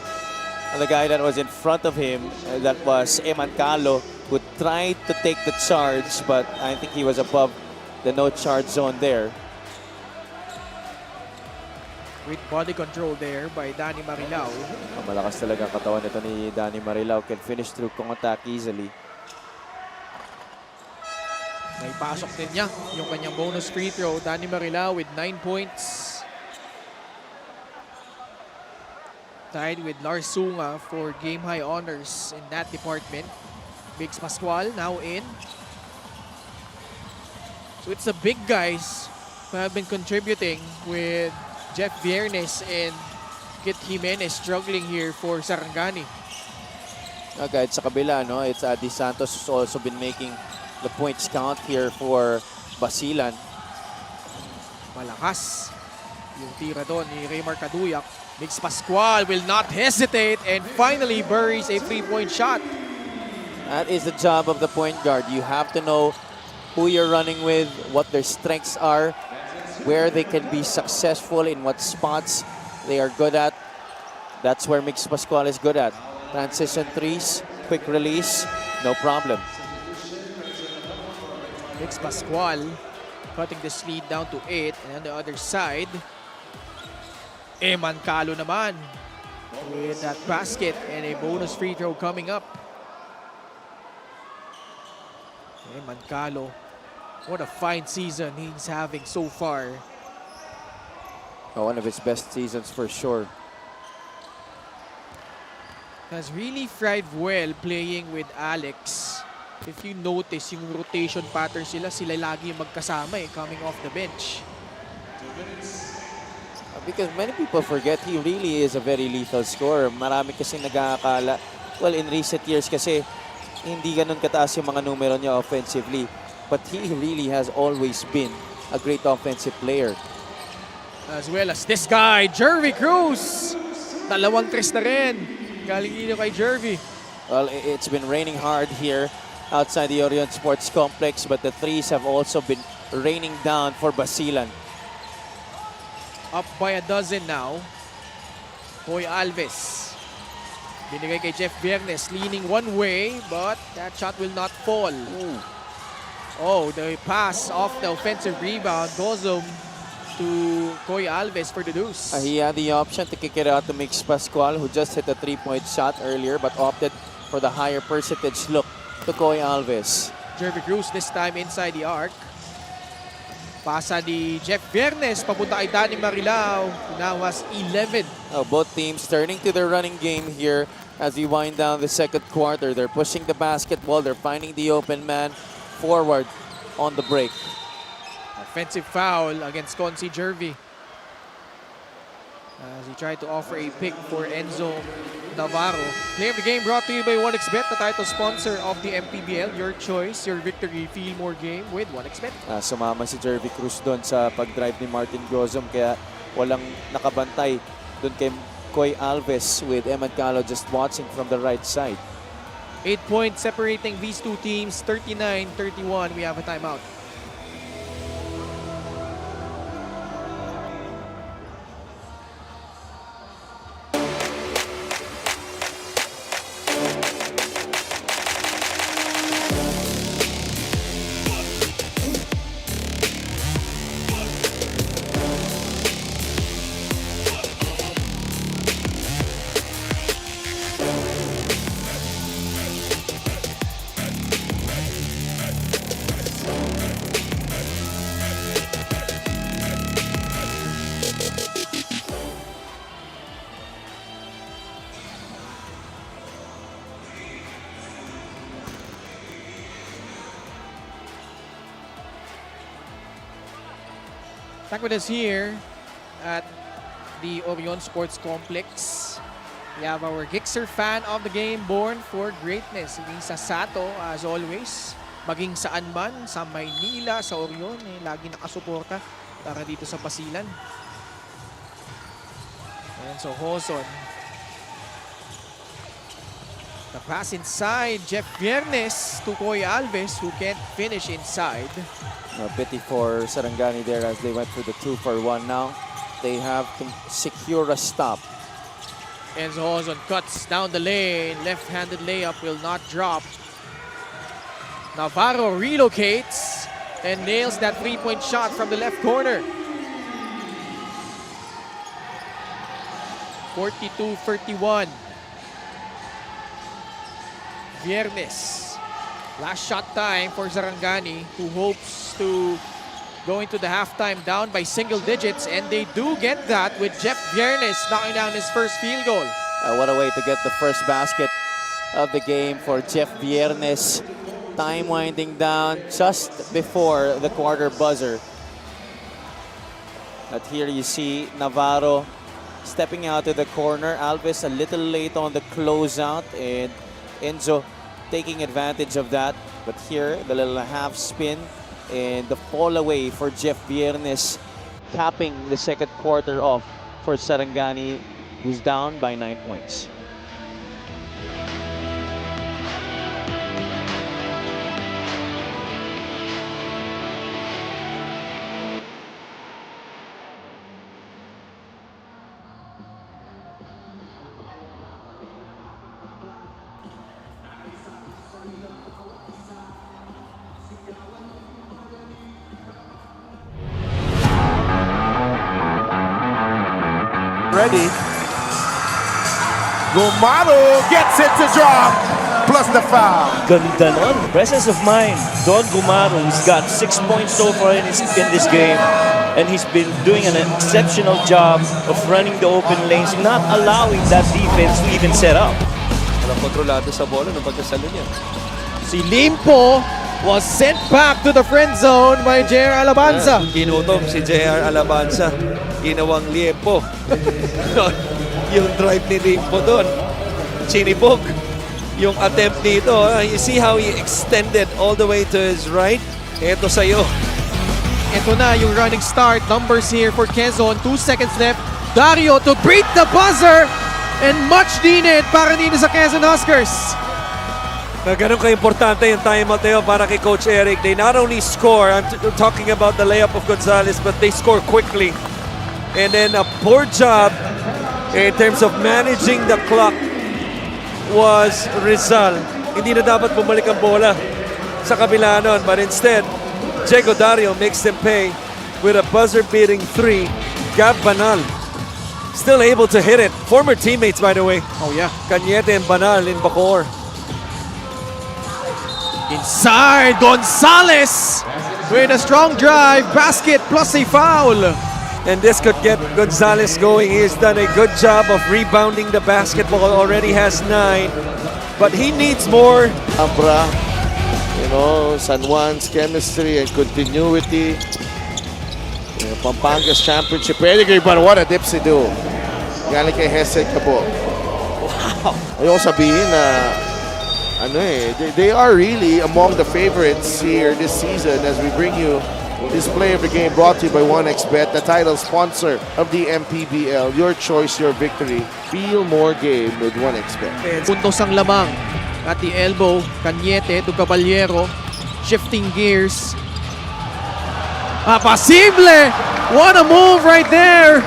the guy that was in front of him. That was Eman Calo, who tried to take the charge, but I think he was above the no charge zone there. Great body control there by Danny Marilao. Malakas talaga ang katawan nito ni Danny Marilao. Can finish through contact easily. May pasok din niya yung kanyang bonus free throw. Danny Marilao with 9 points. Tied with Lars Sunga for game-high honors in that department. Biggs Pascual now in. So it's the big guys who have been contributing with Jeff Viernes and Kit Jimenez struggling here for Sarangani. Kahit sa kabila, no, it's Adi Santos who's also been making the points count here for Basilan. Malakas yung tira doon ni Raymar Caduyak. Mix Pascual will not hesitate and finally buries a 3-point shot. That is the job of the point guard. You have to know who you're running with, what their strengths are, where they can be successful, in what spots they are good at. That's where Mix Pascual is good at. Transition threes, quick release, no problem. Mix Pascual cutting this lead down to 8. And on the other side, Eman Calo naman with that basket and a bonus free throw coming up. Eman Calo, what a fine season he's having so far. One of his best seasons for sure. Has really thrived well playing with Alex. If you notice, yung rotation pattern sila lagi yung magkasama coming off the bench. Because many people forget he really is a very lethal scorer. Marami kasi nag-aakala. Well, in recent years kasi hindi ganun kataas yung mga numero niya offensively. But he really has always been a great offensive player. As well as this guy, Jervy Cruz. Dalawang tres na rin. Galing dito kay Jervy. Well, it's been raining hard here outside the Orion Sports Complex, but the threes have also been raining down for Basilan. Up by a dozen now. Koy Alves. Binigay kay Jeff Viernes, leaning one way, but that shot will not fall. Oh, the pass off the offensive rebound goes to Koy Alves for the deuce. He had the option to kick it out to Mix Pascual, who just hit a 3-point shot earlier, but opted for the higher percentage look to Koy Alves. Jervy Cruz this time inside the arc. Pasa ni Jeff Viernes papunta kay Danny Marilao. Now has 11. Both teams turning to their running game here as we wind down the second quarter. They're pushing the basketball. They're finding the open man forward on the break. Offensive foul against Consi Jervy. As he tried to offer a pick for Enzo Navarro. Play of the game brought to you by 1xBet, the title sponsor of the MPBL. Your choice, your victory, feel more game with 1xBet. Sumama si Jervy Cruz doon sa pag-drive ni Martin Grozom, kaya walang nakabantay doon kay Koy Alves with Eman Calo just watching from the right side. 8 points separating these two teams, 39-31. We have a timeout. Back with us here at the Orion Sports Complex. We have our Gixxer fan of the game, born for greatness. Lisa Sato, as always. Maging saan man, sa Maynila, sa Orion, lagi nakasuporta para dito sa Basilan. And so Hoson. The pass inside, Jeff Viernes to Koy Alves, who can't finish inside. A pity for Sarangani there as they went for the 2-for-1 now. They have to secure a stop. Enzo Hoson cuts down the lane. Left-handed layup will not drop. Navarro relocates and nails that three-point shot from the left corner. 42-31. Viernes. Last shot time for Sarangani, who hopes to go into the halftime down by single digits, and they do get that with Jeff Viernes knocking down his first field goal. What a way to get the first basket of the game for Jeff Viernes. Time winding down just before the quarter buzzer. But here you see Navarro stepping out to the corner. Alves a little late on the closeout, and Enzo taking advantage of that. But here, the little half spin and the fall away for Jeff Viernes, capping the second quarter off for Sarangani, who's down by 9 points. Ready. Gumaro gets it to drop, plus the foul. Ganda nun. Presence of mind. Don Gumaro, who's got 6 points so far in this game. And he's been doing an exceptional job of running the open lanes, not allowing that defense to even set up. Walang kontrolado sa bola ng pagkasalo niya. Si Limpo was sent back to the friend zone by J.R. Alabanza. Ginutom si J.R. Alabanza. Ginawang liempo. Yung drive ni Limpo doon. Sinibog. Yung attempt dito. You see how he extended all the way to his right? Ito sa'yo. Ito na yung running start. Numbers here for Quezon. 2 seconds left. Dario to beat the buzzer. And much needed para dito sa Quezon Huskers. Na ganun ka-importante yung timeout na yun para kay Coach Eric. They not only score, I'm talking about the layup of Gonzalez, but they score quickly. And then a poor job in terms of managing the clock was Rizal. Hindi na dapat bumalik ang bola sa kabila nun. But instead, Diego Dario makes them pay with a buzzer-beating 3. Gab Banal still able to hit it. Former teammates, by the way. Oh yeah. Cañete and Banal in Bacoor. Inside, Gonzalez with a strong drive, basket plus a foul. And this could get Gonzalez going. He has done a good job of rebounding the basketball. Already has 9. But he needs more. Abra, you know, San Juan's chemistry and continuity. Pampanga's championship pedigree, but what a dipsy do. Galing kay Hesed Cabo. Wow. Ayaw sabihin na they are really among the favorites here this season as we bring you this play of the game brought to you by 1xBet, the title sponsor of the MPBL. Your choice, your victory. Feel more game with 1xBet. Puntos ang lamang at the elbow. Cañete to Caballero. Shifting gears. Apasible! What a move right there!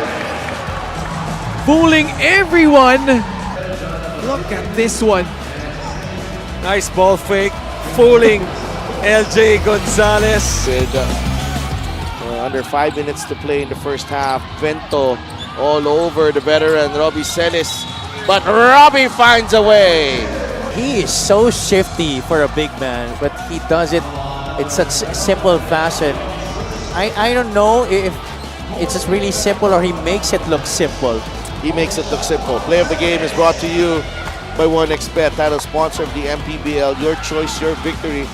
Fooling everyone. Look at this one. Nice ball fake. Fooling LJ Gonzalez. With under 5 minutes to play in the first half. Vento all over the veteran Robbie Celis. But Robbie finds a way. He is so shifty for a big man, but he does it in such simple fashion. I don't know if it's just really simple or he makes it look simple. He makes it look simple. Play of the game is brought to you by 1xBet, title sponsor of the MPBL. Your choice, your victory.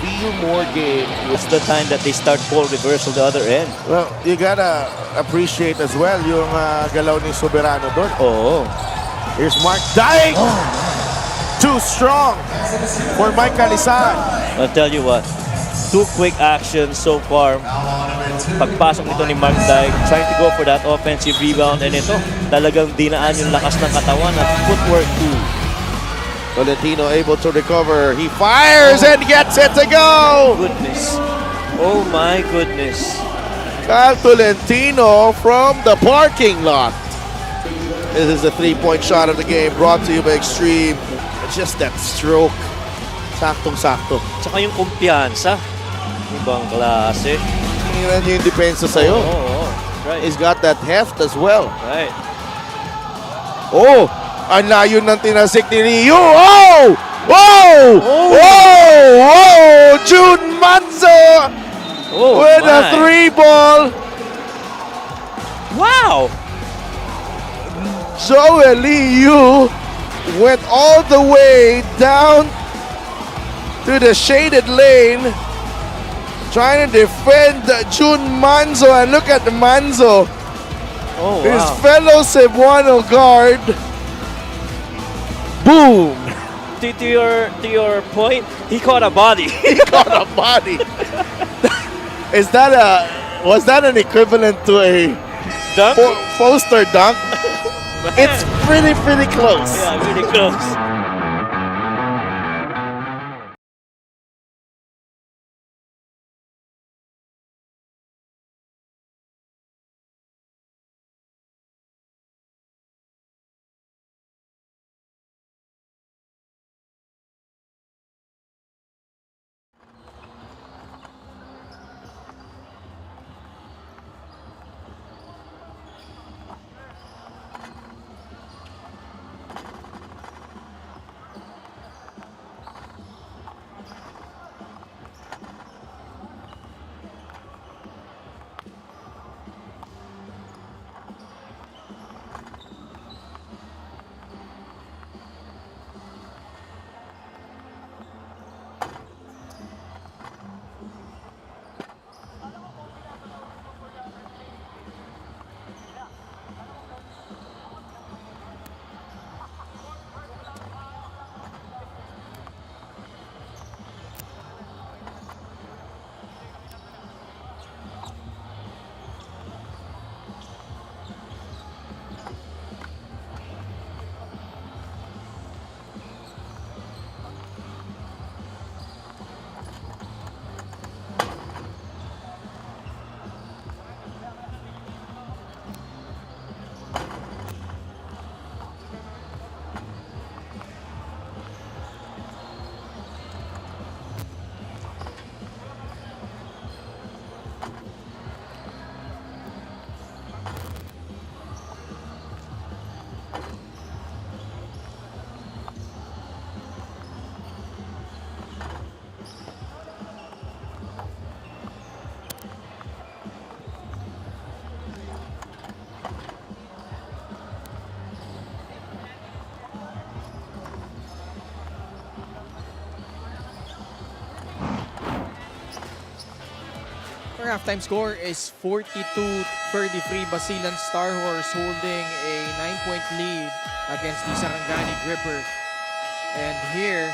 Feel more game. It's the time that they start ball reversal the other end. Well, you gotta appreciate as well yung galaw ni Soberano doon. Oo. Here's Mark dying. Too strong for Mike Calisan. I'll tell you what, 2 quick actions so far. Pagpasok nito ni Mark Dyke, trying to go for that offensive rebound, and ito, talagang dinaan yung lakas ng katawan at footwork too. Valentino able to recover. He fires and gets it to go. Goodness. Oh my goodness. Kyle Tolentino from the parking lot. This is the 3-point shot of the game brought to you by Extreme. It's just that stroke. Saktong-sakto. Tsaka yung kumpiyansa. Ibang klase. Tingnan niyo yung depensa sa'yo. Oo. Right. He's got that heft as well. Right. Oh! Ang layo ng tinasik ni Ryu. Oh! Oh! Oh! Oh! June Manzo with a 3-ball. Wow! Joel Liu went all the way down to the shaded lane trying to defend June Manzo, and look at Manzo, Oh, his wow. fellow Cebuano guard. Boom! to your point, he caught a body. On a body. Was that an equivalent to a Dunk? post or dunk? It's pretty close. Yeah, really close. Our halftime score is 42-33. Basilan Star Horse holding a 9-point lead against the Sarangani Gripper. And here,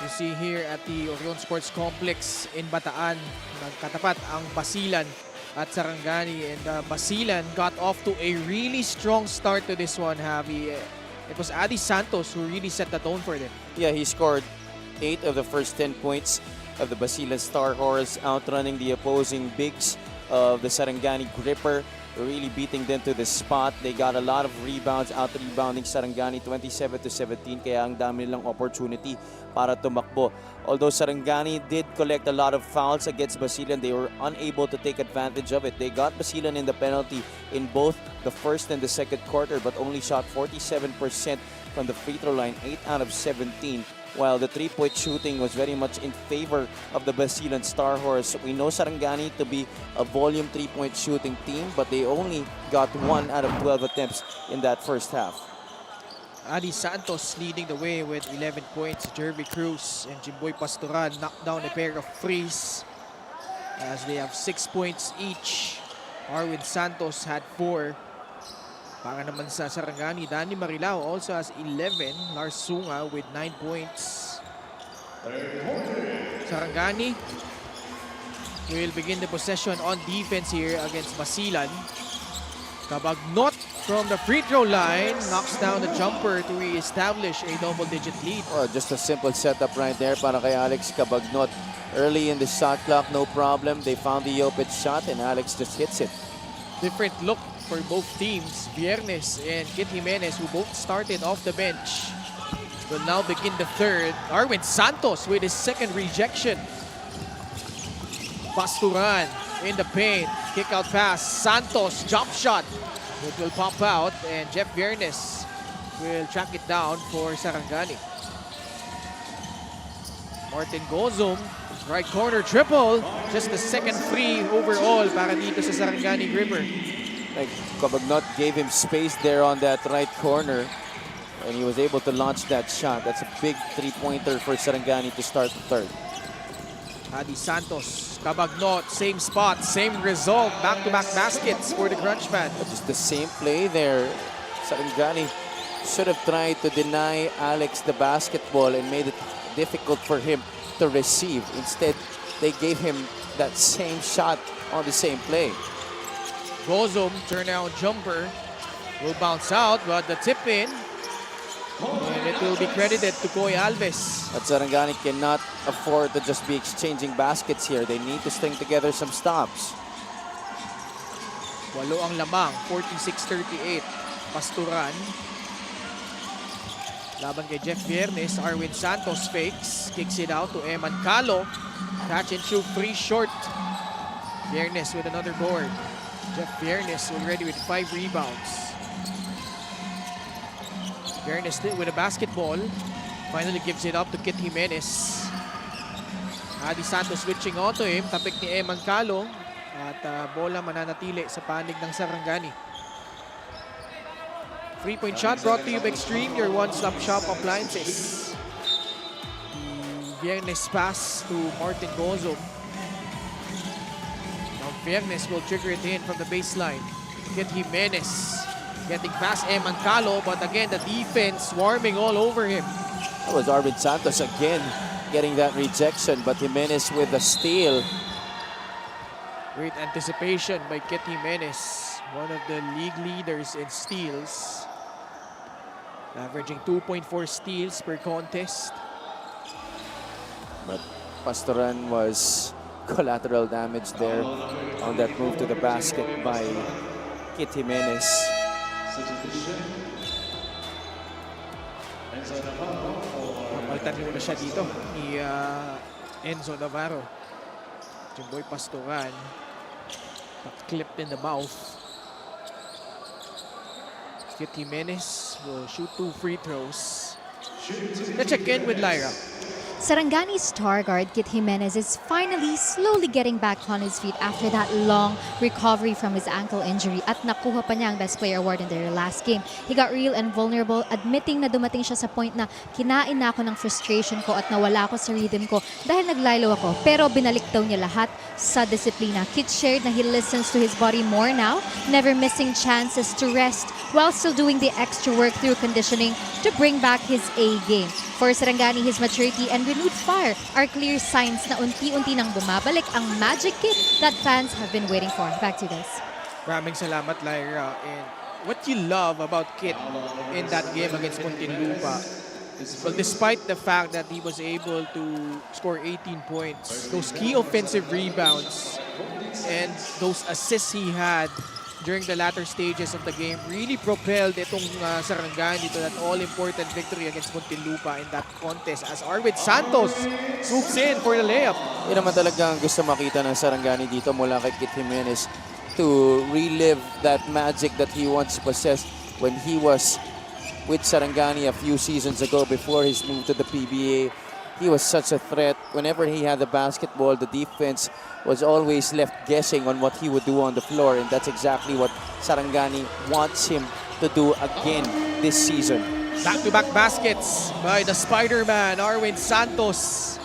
you see here at the Orion Sports Complex in Bataan, nagkatapat ang Basilan at Sarangani. And Basilan got off to a really strong start to this one, Javi. It was Adi Santos who really set the tone for them. Yeah, he scored 8 of the first 10 points of the Basilan Star Horse, outrunning the opposing bigs of the Sarangani Gripper, really beating them to the spot. They got a lot of rebounds, out-rebounding Sarangani 27-17, kaya ang dami nilang opportunity para tumakbo. Although Sarangani did collect a lot of fouls against Basilan, they were unable to take advantage of it. They got Basilan in the penalty in both the first and the second quarter, but only shot 47% from the free throw line, 8 out of 17. While the three-point shooting was very much in favor of the Basilan Star Horse. We know Sarangani to be a volume three-point shooting team, but they only got 1 out of 12 attempts in that first half. Adi Santos leading the way with 11 points. Jervy Cruz and Jimboy Pastoran knocked down a pair of threes as they have 6 points each. Arwin Santos had 4. Para naman sa Sarangani, Danny Marilao also has 11. Lars Sunga with 9 points. Sarangani will begin the possession on defense here against Basilan. Kabagnot from the free throw line knocks down the jumper to re-establish a double-digit lead. Oh, just a simple setup right there para kay Alex Kabagnot. Early in the shot clock, no problem. They found the open shot and Alex just hits it. Different look for both teams. Viernes and Kit Jimenez, who both started off the bench, will now begin the third. Arwin Santos with his second rejection. Pasturan in the paint. Kick out pass. Santos jump shot. It will pop out and Jeff Viernes will track it down for Sarangani. Martin Gozum, right corner triple. Just the second free overall para dito sa Sarangani Gripper. Like Kabagnot gave him space there on that right corner and he was able to launch that shot. That's a big three-pointer for Sarangani to start the third. Adi Santos, Kabagnot, same spot, same result. Back-to-back baskets for the Crunchman. Just the same play there. Sarangani should have tried to deny Alex the basketball and made it difficult for him to receive. Instead, they gave him that same shot on the same play. Gozum, turnaround jumper, will bounce out, but the tip in. And it will be credited to Koy Alves. But Sarangani cannot afford to just be exchanging baskets here. They need to string together some stops. 8 ang lamang, 46-38. Pasturan. Laban kay Jeff Viernes, Arwin Santos fakes, kicks it out to Eman Calo. Catch and shoot, free short. Viernes with another board. Jeff Viernes already with 5 rebounds. Viernes with a basketball. Finally gives it up to Kit Jimenez. Adi Santos switching onto him. Tapik ni Eman Calo. At bola mananatili sa panig ng Sarangani. 3-point shot brought to you by Extreme, your one-stop shop appliances. Viernes pass to Martin Gozum. Now Viernes will trigger it in from the baseline. Kit Jimenez getting past Eman Calo, but again the defense swarming all over him. That was Arvin Santos again getting that rejection, but Jimenez with the steal. Great anticipation by Kit Jimenez, one of the league leaders in steals. Averaging 2.4 steals per contest. But Pastoran was collateral damage there on that move to the basket by Kit Jimenez. Maltan muna siya dito ni Enzo Navarro. Jimboy Pastoran. Clipped in the mouth. Kit Jimenez will shoot 2 free throws. Let's check in with Lyra. Sarangani star guard Kit Jimenez is finally slowly getting back on his feet after that long recovery from his ankle injury at nakuha pa niya ang Best Player Award in their last game. He got real and vulnerable, admitting na dumating siya sa point na kinain na ako ng frustration ko at nawala ako sa rhythm ko dahil naglaylo ako. Pero binalik daw niya lahat sa disiplina. Kit shared na he listens to his body more now, never missing chances to rest while still doing the extra work through conditioning to bring back his A game. For Sarangani, his maturity and renewed fire are clear signs na unti-unti nang bumabalik ang magic Kit that fans have been waiting for. Back to you guys. Maraming salamat, Lyra. And what you love about Kit in that game against Muntinlupa, well, despite the fact that he was able to score 18 points, those key offensive rebounds and those assists he had during the latter stages of the game really propelled itong Sarangani to that all-important victory against Muntinlupa in that contest as Arvid Santos swoops in for the layup. Yun naman talagang gusto makita ng Sarangani dito mula kay Kit Jimenez to relive that magic that he once possessed when he was with Sarangani a few seasons ago before his move to the PBA. He was such a threat. Whenever he had the basketball, the defense was always left guessing on what he would do on the floor, and that's exactly what Sarangani wants him to do again this season. Back-to-back baskets by the Spider-Man, Arwin Santos.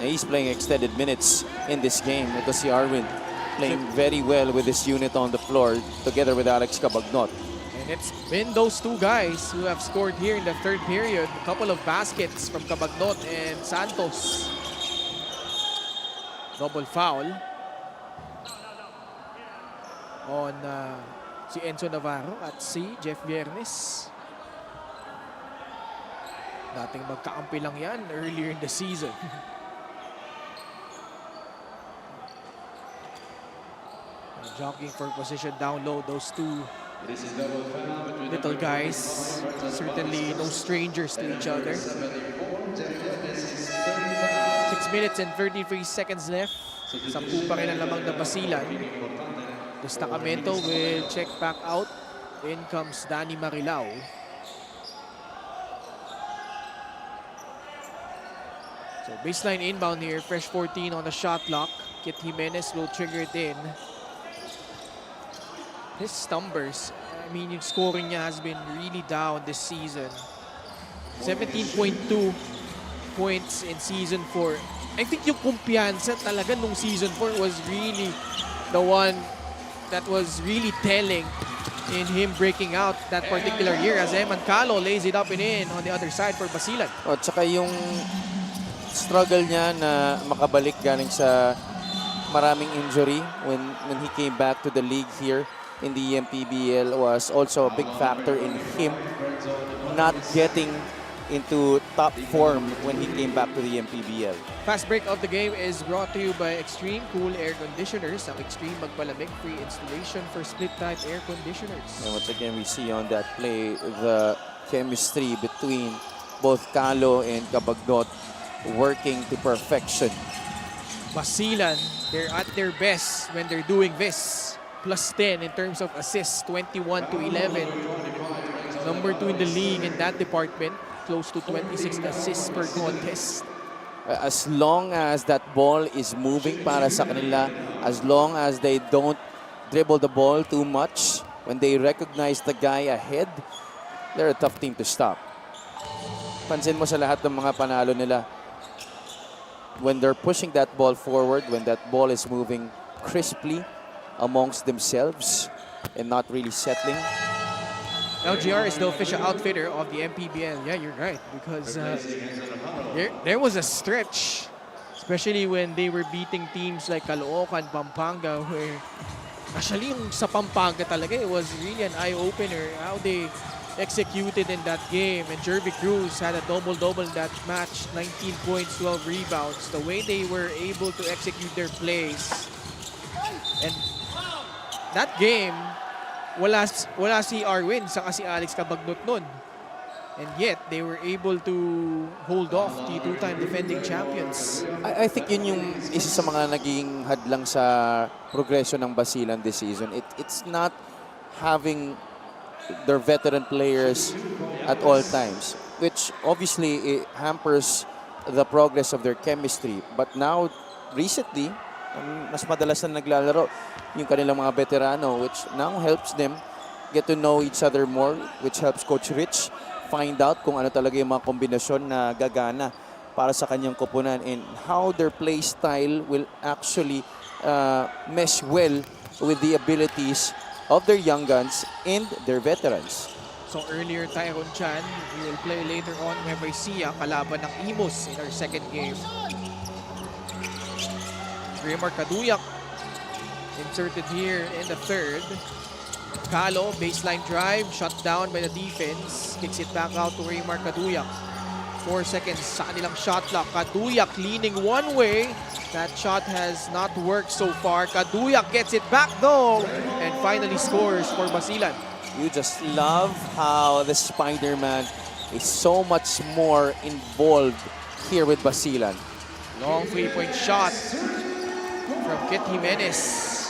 Now he's playing extended minutes in this game. Ito si Arwin playing very well with his unit on the floor together with Alex Cabagnot. And it's been those two guys who have scored here in the third period. A couple of baskets from Cabagnot and Santos. Double foul on si Enzo Navarro at si Jeff Viernes. Dating magkakampi lang yan earlier in the season. Jockeying for position down low, those two little guys, certainly no strangers to each other. 6 minutes and 33 seconds left. 10 pa rin ang lamang na Basilan. Destacamento will check back out. In comes Danny Marilao. So baseline inbound here, fresh 14 on the shot clock. Kit Jimenez will trigger it in. His numbers, I mean, yung scoring niya has been really down this season. 17.2 points in season 4. I think yung kumpiyansa talaga nung season 4 was really the one that was really telling in him breaking out that particular year as Eman Calo lays it up and in on the other side for Basilan. At saka yung struggle niya na makabalik galing sa maraming injury when he came back to the league here in the MPBL was also a big factor in him not getting into top form when he came back to the MPBL. Fast break of the game is brought to you by Extreme Cool Air Conditioners. Ang Extreme magpalamig, free installation for split-type air conditioners. And once again, we see on that play the chemistry between both Calo and Cabagnot working to perfection. Basilan, they're at their best when they're doing this. Plus 10 in terms of assists, 21 to 11. Number 2 in the league in that department. Close to 26 assists per contest. As long as that ball is moving para sa kanila, as long as they don't dribble the ball too much, when they recognize the guy ahead, they're a tough team to stop. Pansin mo sa lahat ng mga panalo nila, when they're pushing that ball forward, when that ball is moving crisply amongst themselves and not really settling. LGR is the official outfitter of the MPBL. Yeah, you're right. Because there was a stretch, especially when they were beating teams like Caloocan, Pampanga, where actually yung sa Pampanga talaga, it was really an eye-opener how they executed in that game. And Jervy Cruz had a double-double in that match, 19 points, 12 rebounds. The way they were able to execute their plays. And that game, wala si Arwin saka si Alex Cabagnot nun. And yet, they were able to hold off the two-time defending champions. I think yun yung isa sa mga naging hadlang sa progression ng Basilan this season. It's not having their veteran players at all times, which obviously hampers the progress of their chemistry. But now, recently, mas madalas na naglalaro yung kanilang mga veterano, which now helps them get to know each other more, which helps Coach Rich find out kung ano talaga yung mga kombinasyon na gagana para sa kanyang koponan and how their play style will actually mesh well with the abilities of their young guns and their veterans. So earlier Tyron Chan, he will play later on Nueva Ecija kalaban ng Imus in our second game. Raymar Caduyak inserted here in the third. Calo, baseline drive, shut down by the defense. Kicks it back out to Raymar Caduyak. 4 seconds sa kanilang shot clock. Caduyak leaning one way. That shot has not worked so far. Caduyak gets it back though and finally scores for Basilan. You just love how the Spider-Man is so much more involved here with Basilan. Long three-point shot from Kit Jimenez.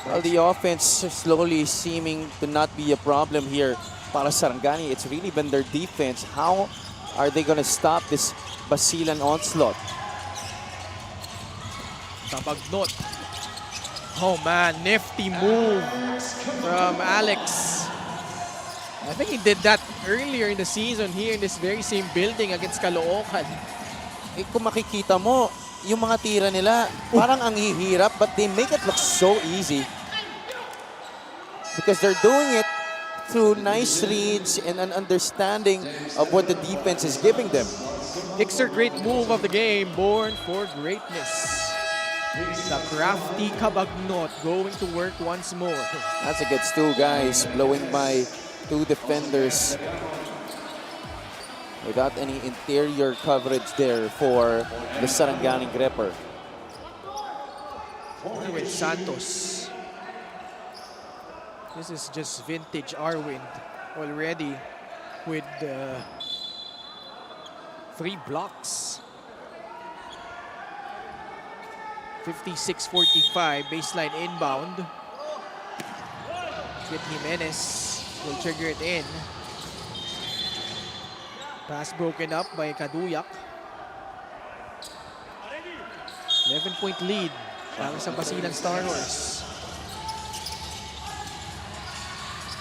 Well, the offense slowly seeming to not be a problem here para Sarangani. It's really been their defense. How are they going to stop this Basilan onslaught? Cabagnot. Oh man, nifty move from Alex. I think he did that earlier in the season here in this very same building against Caloocan. Eh, kung makikita mo, yung mga tira nila, parang ang hihirap, but they make it look so easy. Because they're doing it through nice reads and an understanding of what the defense is giving them. Extra great move of the game, born for greatness. The crafty Cabagnot going to work once more. That's a good steal, guys. Blowing by two defenders. Without any interior coverage there for the Sarangani grepper. Arwin Santos. This is just vintage Arwin already with 3 blocks. 56-45, baseline inbound. Kit Jimenez will trigger it in. Pass broken up by Caduyak. 11-point lead para sa Basilan Star Wars.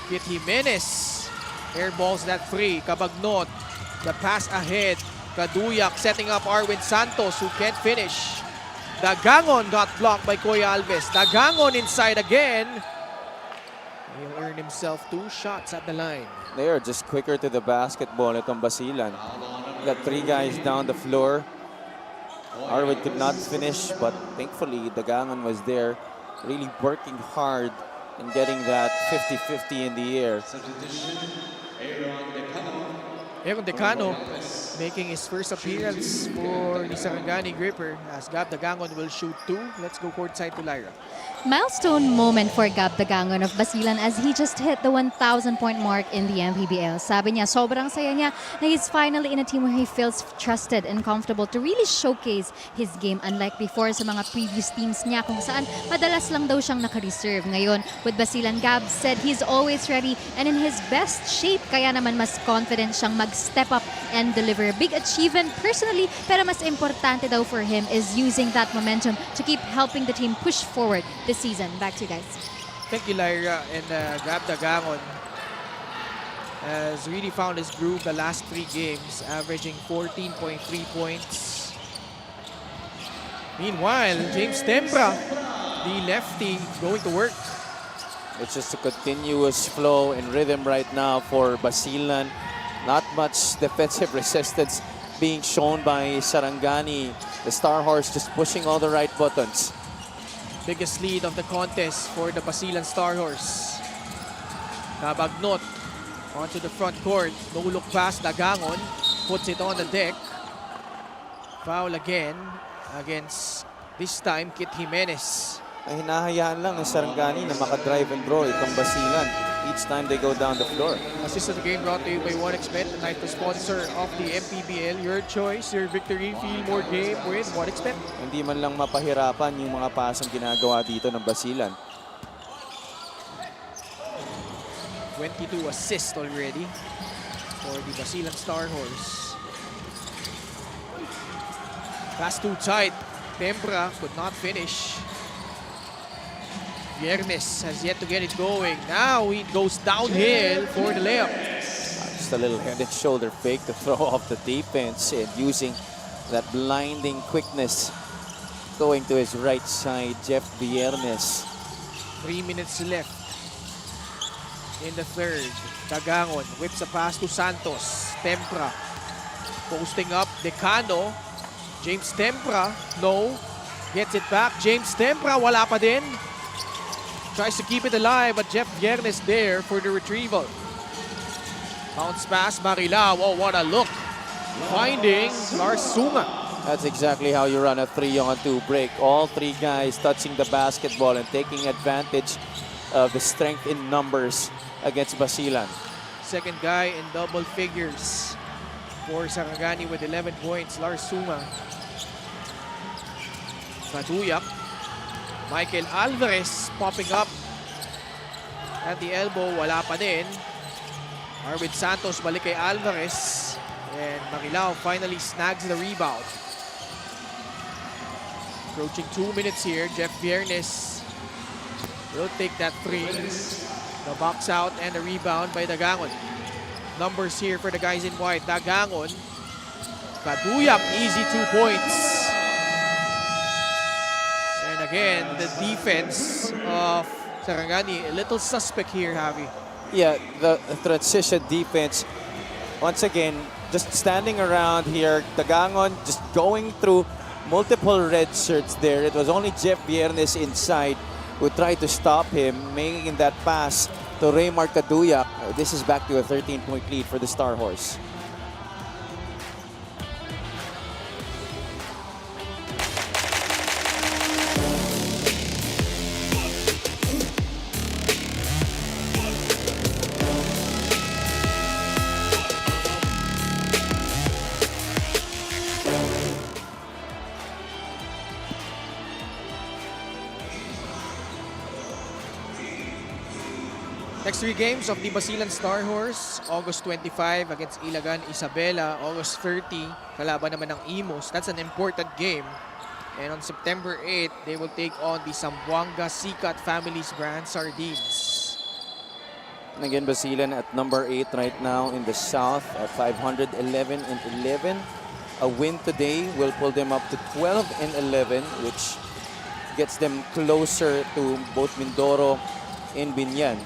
Kit Jimenez airballs that free. Cabagnot, the pass ahead. Caduyak setting up Arwin Santos who can't finish. Dagangon got blocked by Koy Alves. Dagangon inside again. He'll earn himself 2 shots at the line. They are just quicker to the basketball itong Basilan. Got 3 guys down the floor. Arvid could not finish, but thankfully Dagangon was there, really working hard and getting that 50-50 in the air. Aaron Decano making his first appearance for the Sarangani Gripper as Gab Dagangon will shoot 2. Let's go courtside to Lyra. Milestone moment for Gab Dagangon of Basilan as he just hit the 1,000-point mark in the MPBL. Sabi niya, sobrang saya niya na he's finally in a team where he feels trusted and comfortable to really showcase his game, unlike before sa mga previous teams niya kung saan madalas lang daw siyang naka-reserve. Ngayon, with Basilan, Gab said he's always ready and in his best shape, kaya naman mas confident siyang mag-step up and deliver a big achievement personally, pero mas importante daw for him is using that momentum to keep helping the team push forward this season. Back to you guys. Thank you, Lyra. And Gab Dagangon has really found his groove the last 3 games, averaging 14.3 points. Meanwhile, James Tembra, the lefty, going to work. It's just a continuous flow and rhythm right now for Basilan. Not much defensive resistance being shown by Sarangani. The Star Horse just pushing all the right buttons. Biggest lead of the contest for the Basilan Star Horse. Nabagnot onto the front court. No look pass, Dagangon puts it on the deck. Foul again against, this time, Kit Jimenez. Ay hinahayaan lang ng Sarangani na maka-drive and draw itong Basilan each time they go down the floor. Assist of the game brought to you by 1xBet, the night sponsor of the MPBL. Your choice, your victory. Feel more game with 1xBet. Hindi man lang mapahirapan yung mga pasang ginagawa dito ng Basilan. 22 assists already for the Basilan Star Horse. Pass too tight. Tembra could not finish. Viernes has yet to get it going. Now he goes downhill for the layup. Just a little head and shoulder fake to throw off the defense and using that blinding quickness. Going to his right side, Jeff Viernes. 3 minutes left in the third. Dagangon whips a pass to Santos. Tembra posting up. Decano. James Tembra, no. Gets it back. James Tembra, wala pa din. Tries to keep it alive, but Jeff Viernes there for the retrieval. Bounce pass, Marilao. Oh, what a look. Finding Lars Sunga. That's exactly how you run a 3-on-2 break. All 3 guys touching the basketball and taking advantage of the strength in numbers against Basilan. Second guy in double figures for Sarangani with 11 points, Lars Sunga. Kaduyak. Michael Alvarez popping up at the elbow, wala pa din. Arvid Santos balik kay Alvarez. And Marilao finally snags the rebound. Approaching 2 minutes here. Jeff Viernes will take that 3. The box out and the rebound by Dagangon. Numbers here for the guys in white. Dagangon. Kaduyak, easy 2 points. And again, the defense of Sarangani, a little suspect here, Javi. Yeah, the transition defense, once again, just standing around here. Dagangon just going through multiple red shirts there. It was only Jeff Viernes inside who tried to stop him, making that pass to Raymar Kaduyak. This is back to a 13-point lead for the Star Horse. Next 3 games of the Basilan Star Horse. August 25 against Ilagan Isabela. August 30, kalaban naman ng Imos. That's an important game. And on September 8, they will take on the Zamboanga Sikat Families brand Sardines. And again, Basilan at number 8 right now in the South at 511 and 11. A win today will pull them up to 12 and 11, which gets them closer to both Mindoro and Binyan.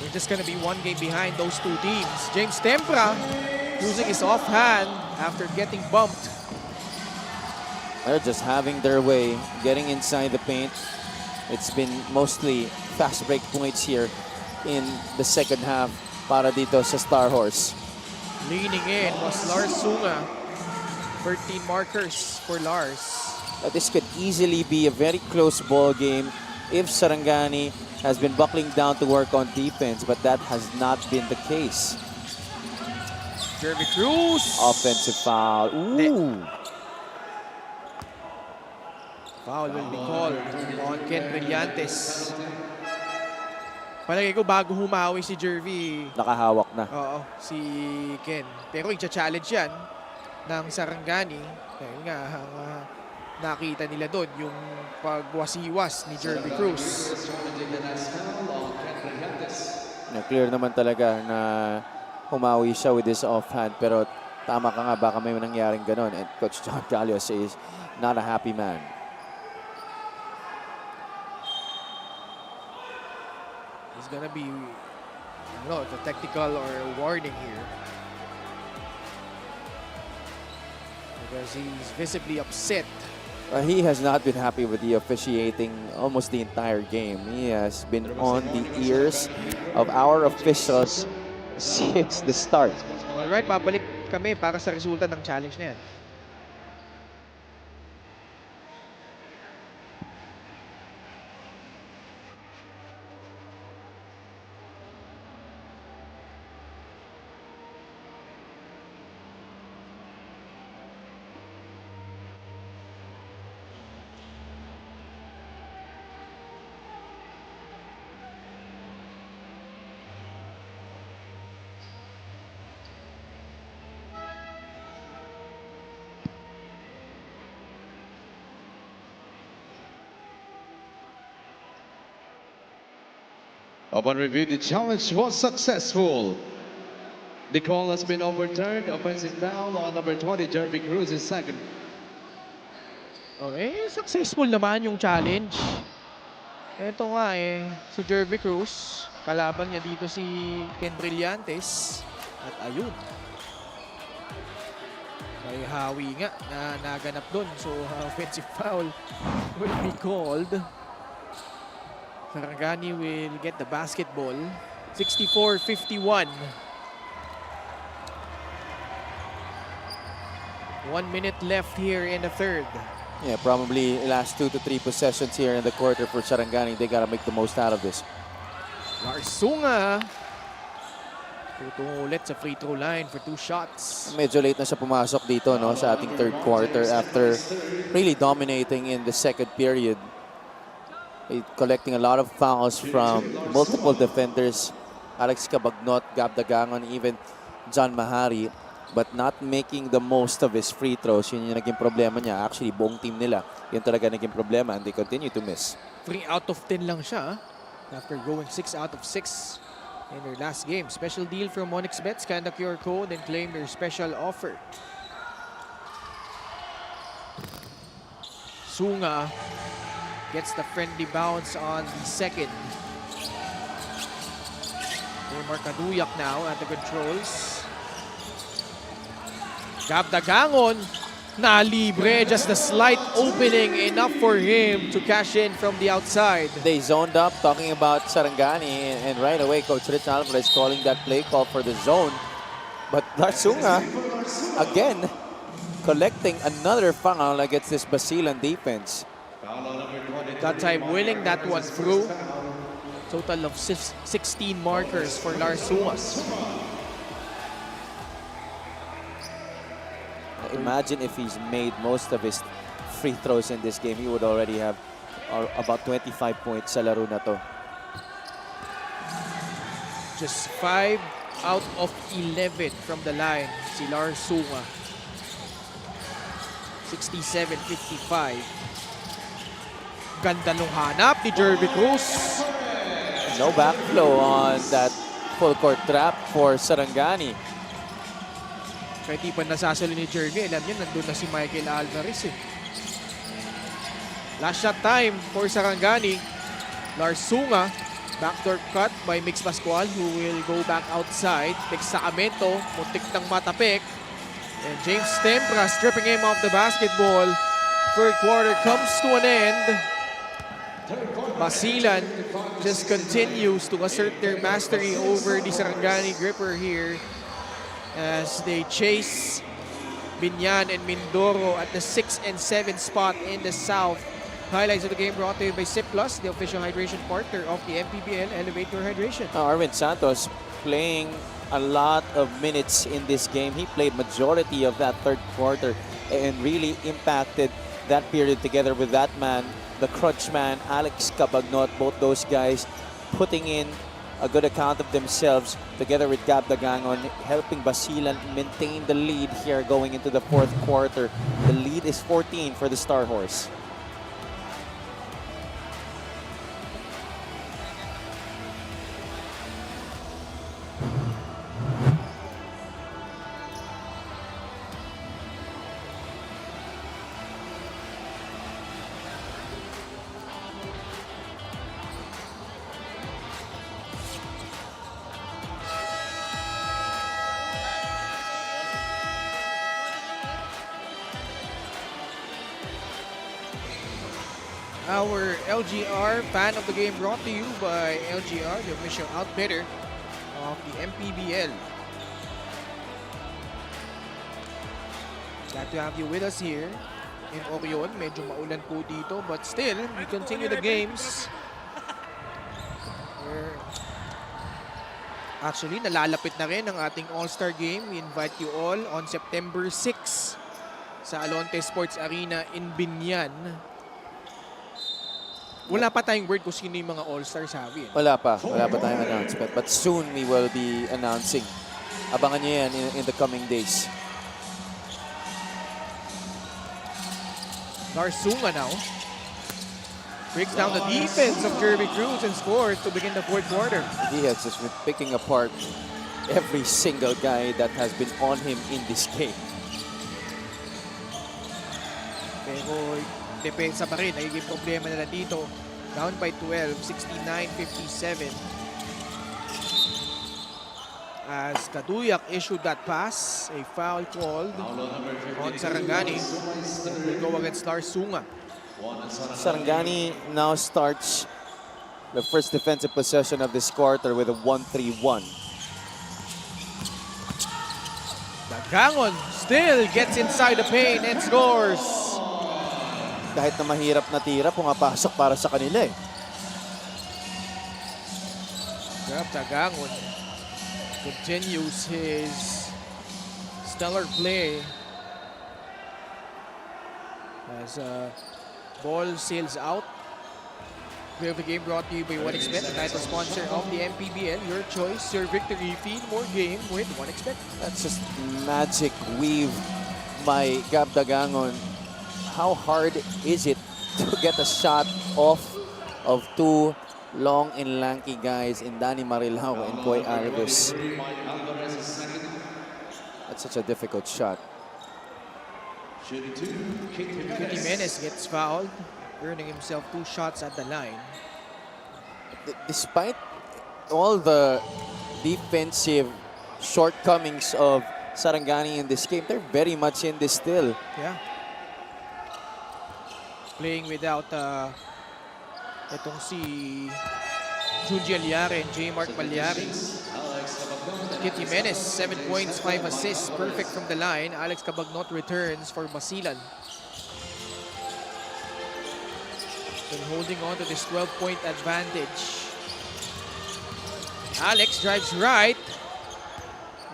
We're just gonna be one game behind those two teams. James Tempra using his offhand after getting bumped. They're just having their way, getting inside the paint. It's been mostly fast break points here in the second half para dito sa Star Horse. Leaning in was Lars Sunga. 13 markers for Lars. This could easily be a very close ball game if Sarangani has been buckling down to work on defense, but that has not been the case. Jeremy Cruz. Offensive foul. Ooh. Foul will be called on Ken Brillantes. Palagay ko bago humawi si Jervy, Nakahawak na. oo, si Ken. Pero i-challenge yan ng Sarangani. Dahil nga, nakita nila doon yung pagwasiwas ni Jervy Cruz. Clear naman talaga na humawi siya with his offhand, pero tama ka nga, baka may nangyaring ganon. And Coach John Calios is not a happy man. He's gonna be, I don't know, if a technical or a warning here. Because he's visibly upset. He has not been happy with the officiating almost the entire game. He has been on the ears of our officials since the start. Alright, babalik kami para sa resulta ng challenge na yan. Upon review, the challenge was successful. The call has been overturned. Offensive foul on number 20, Jeremy Cruz is second. Okay, successful naman yung challenge. Ito nga si Jervy Cruz, kalaban niya dito si Ken Brillantes. At ayun, may hawi nga na naganap doon. So, offensive foul will be called. Sarangani will get the basketball. 64-51. 1 minute left here in the third. Yeah, probably last 2 to 3 possessions here in the quarter for Sarangani. They gotta make the most out of this. Lars Sunga tutungo ulit sa free throw line for 2 shots. Medyo late na siya pumasok dito, no, sa ating third quarter after really dominating in the second period. Collecting a lot of fouls from multiple defenders. Alex Cabagnot, Gab Dagangon, even John Mahari, but not making the most of his free throws. Yun yung naging problema niya. Actually, buong team nila, yun talaga naging problema, and they continue to miss. 3 out of 10 lang siya after going 6 out of 6 in their last game. Special deal from OneXBet. Scan the QR code and claim your special offer. Sunga gets the friendly bounce on the second. Markaduyak now at the controls. Gab Dagangon, na libre, just a slight opening, enough for him to cash in from the outside. They zoned up, talking about Sarangani, and right away, Coach Rich Alvarez calling that play call for the zone. But Larsunga, again, collecting another foul against this Basilan defense. That time winning that one through. Total of 16 markers for Larsunga. Imagine if he's made most of his free throws in this game, he would already have about 25 points sa laro na to. Just 5 out of 11 from the line, si Larsunga. 67-55. Ganda nung hanap ni Jervy Cruz. No backflow on that full court trap for Sarangani. Kaya di pa nasasalo ni Jervy, alam niyo, nandun na si Michael Alvarez eh. Last shot time for Sarangani. Larsunga Backdoor cut by Mix Pascual who will go back outside. Picks Sacramento, muntik ng matapik. And James Stempra stripping him off the basketball. Third quarter comes to an end. Basilan just continues to assert their mastery over the Sarangani gripper here as they chase Binyan and Mindoro at the 6 and 7 spot in the South. Highlights of the game brought to you by Sip Plus, the official hydration partner of the MPBL. Elevate your hydration. Arvin Santos playing a lot of minutes in this game. He played majority of that third quarter and really impacted that period together with that man, the crunch man, Alex Cabagnot. Both those guys putting in a good account of themselves together with Gab Dagangon, helping Basilan maintain the lead here going into the fourth quarter. The lead is 14 for the Star Horse. Our LGR fan of the game brought to you by LGR, the official outfitter of the MPBL. Glad to have you with us here in Orion. Medyo maulan po dito, but still, we continue the games. Actually, nalalapit na rin ang ating All-Star Game. We invite you all on September 6 sa Alonte Sports Arena in Binyan. Wala pa tayong word kung sino yung mga All-Stars, Javi. Wala pa tayong announcement. But soon we will be announcing. Abangan nyo yan in the coming days. Larsunga now breaks down the defense of Jeremy Cruz and scores to begin the fourth quarter. He has just been picking apart every single guy that has been on him in this game. Pero depensa pa rin, nagiging problema nila dito. Down by 12, 69-57. As Kaduyak issued that pass, a foul called on Sarangani. Will go against Larsunga. Sarangani now starts the first defensive possession of this quarter with a 1-3-1. Dagangon still gets inside the paint and scores. Kahit na mahirap na tira, pumapasok para sa kanila eh. Dagangon continues his stellar play as ball sails out. We have the game brought to you by 1xBet, the title sponsor of the MPBL. Your choice, your victory. Feed more game with 1xBet. That's just magic weave by Gab Dagangon. How hard is it to get a shot off of two long and lanky guys in Danny Marilao and Koy Alves? That's such a difficult shot. Jimenez gets fouled, earning himself 2 shots at the line. Despite all the defensive shortcomings of Sarangani in this game, they're very much in this still. Yeah. Playing without itong si Junji Alyari and J. Mark Palyari. Kit Jimenez, 7 points, 5 assists, perfect from the line. Alex Cabagnot returns for Basilan. Still holding on to this 12-point advantage. Alex drives right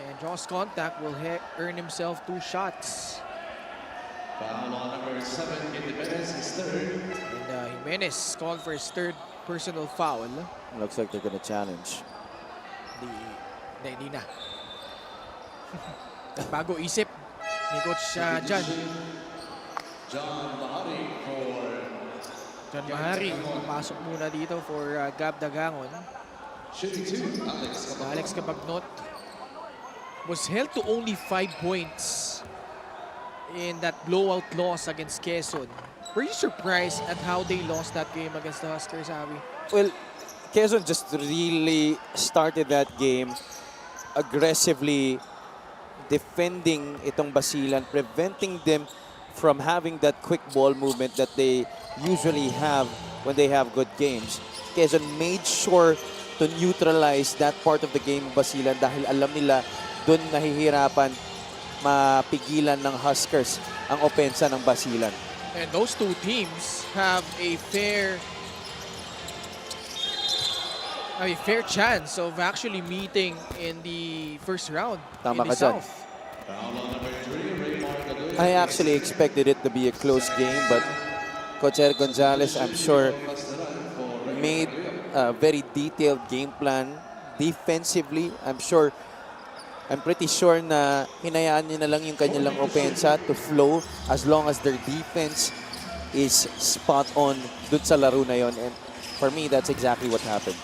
and draws contact, will earn himself 2 shots. Foul on number 7, Jimenez is third. And Jimenez called for his 3rd personal foul. Looks like they're gonna challenge. Hindi na. Bago isip ni Coach Jan. John Mahari, pasok muna dito for Gab Dagangon. Shooting 2, Alex Cabagnot was held to only 5 points in that blowout loss against Quezon. Were you surprised at how they lost that game against the Huskers, Avi? Well, Quezon just really started that game aggressively defending itong Basilan, preventing them from having that quick ball movement that they usually have when they have good games. Quezon made sure to neutralize that part of the game of Basilan dahil alam nila doon nahihirapan mapigilan ng Huskers ang opensa ng Basilan. And those two teams have a fair chance of actually meeting in the first round Tama in the ka dyan. South. I actually expected it to be a close game, but Coach Eric Gonzalez, I'm sure, made a very detailed game plan defensively. I'm pretty sure na hinayaan niya na lang yung kanilang opensa to flow as long as their defense is spot on dun sa laro na yon. And for me, that's exactly what happened.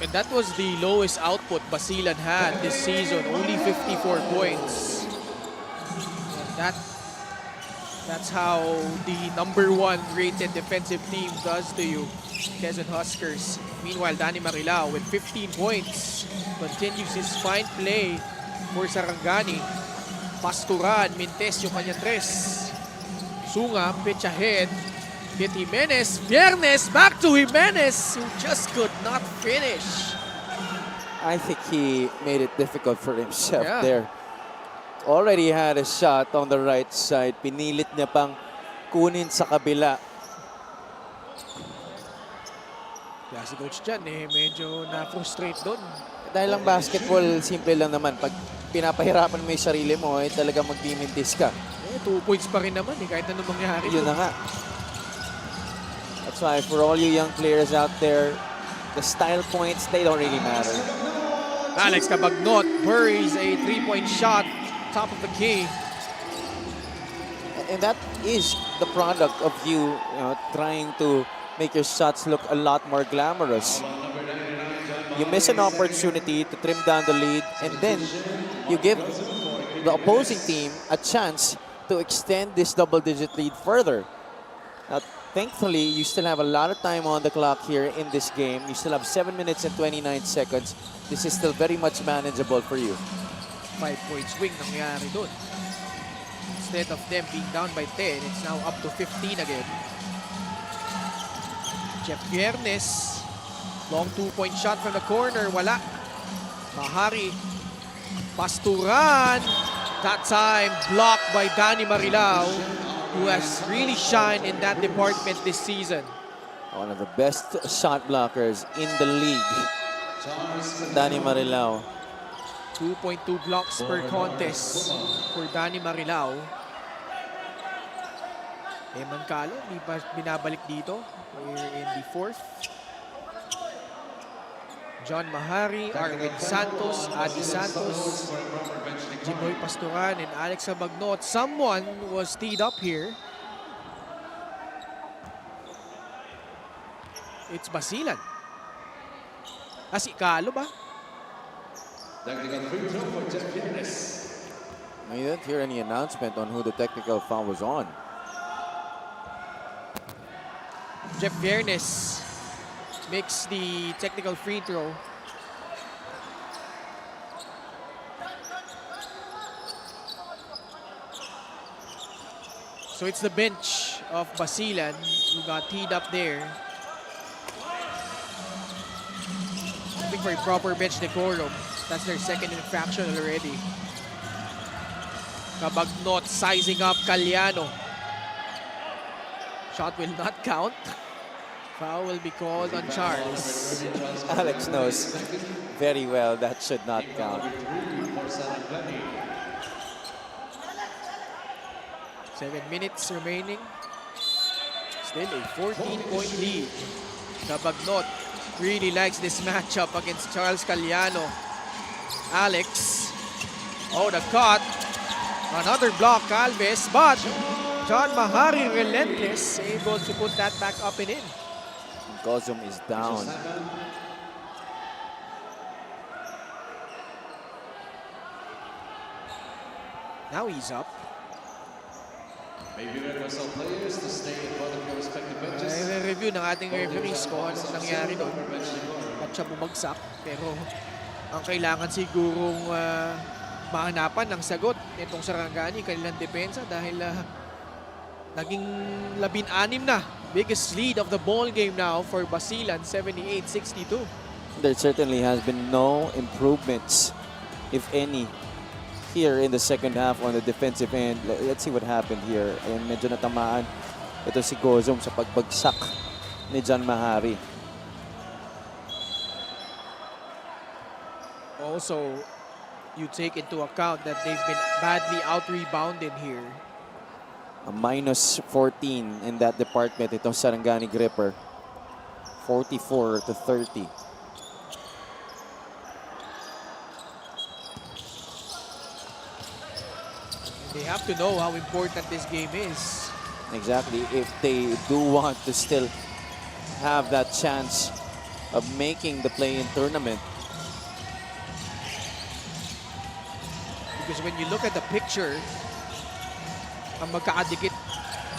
And that was the lowest output Basilan had this season, only 54 points. And that's how the #1 rated defensive team does to you, Quezon Huskers. Meanwhile, Danny Marilao with 15 points continues his fine play for Sarangani. Pasturan, Mintes yung kanyang tres. Sunga, pitch ahead. Hit Jimenez, Viernes, back to Jimenez, who just could not finish. I think he made it difficult for himself Yeah. there. Already had a shot on the right side. Pinilit niya pang kunin sa kabila. Kaya si Coach Jan medyo na-frustrate doon. Dahil ang basketball, simple lang naman. Pag pinapahirapan mo yung sarili mo, talagang magbimintis ka. 2 points pa rin naman kahit anong mangyari. Yun na nga. That's why for all you young players out there, the style points, they don't really matter. Alex Cabagnot buries a 3-point shot, top of the key. And that is the product of you, trying to make your shots look a lot more glamorous. You miss an opportunity to trim down the lead, and then you give the opposing team a chance to extend this double-digit lead further. Now, thankfully, you still have a lot of time on the clock here in this game. You still have 7 minutes and 29 seconds. This is still very much manageable for you. 5-point swing nangyari doon. Instead of them being down by 10, it's now up to 15 again. Jeff Viernes, long 2-point shot from the corner, wala. Mahari, Pasturan, that time blocked by Danny Marilao, who has really shined in that department this season. One of the best shot blockers in the league, Danny Marilao. 2.2 blocks per contest for Danny Marilao. Eman Calo, hindi pa binabalik dito. We're in the 4th. John Mahari, Arvin Santos, Adi Santos, Jimboy Pasturan, and Alex Abagnot. Someone was teed up here. It's Basilan. Si Calo ba? I didn't hear any announcement on who the technical foul was on. Jeff Viernes makes the technical free throw. So it's the bench of Basilan who got teed up there. Looking for a proper bench decorum. That's their second infraction already. Cabagnot sizing up Caliano. Shot will not count. Foul will be called on Charles. Alex knows very well that should not count. 7 minutes remaining. Still a 14-point lead. Cabagnot really likes this matchup against Charles Caliano. Alex. Oh, the cut. Another block, Alves. But John Mahari, relentless, able to put that back up and in. Gozum is down. Now he's up. Maybe request all players to stay in front of your respective benches. I-review ng ating referees kung anong nangyari doon. At siya bumagsak. Pero ang kailangan sigurong mahanapan ng sagot itong Sarangani, kanilang depensa dahil naging 16 na. Biggest lead of the ball game now for Basilan, 78-62. There certainly has been no improvements, if any, here in the second half on the defensive end. Let's see what happened here. Ayan, medyo natamaan ito si Gozom sa pagbagsak ni John Mahari. Also, you take into account that they've been badly out-rebounded here. A minus 14 in that department itong Sarangani Gripper. 44-30. They have to know how important this game is. Exactly. If they do want to still have that chance of making the play-in tournament. Because when you look at the picture, ang magkaadikit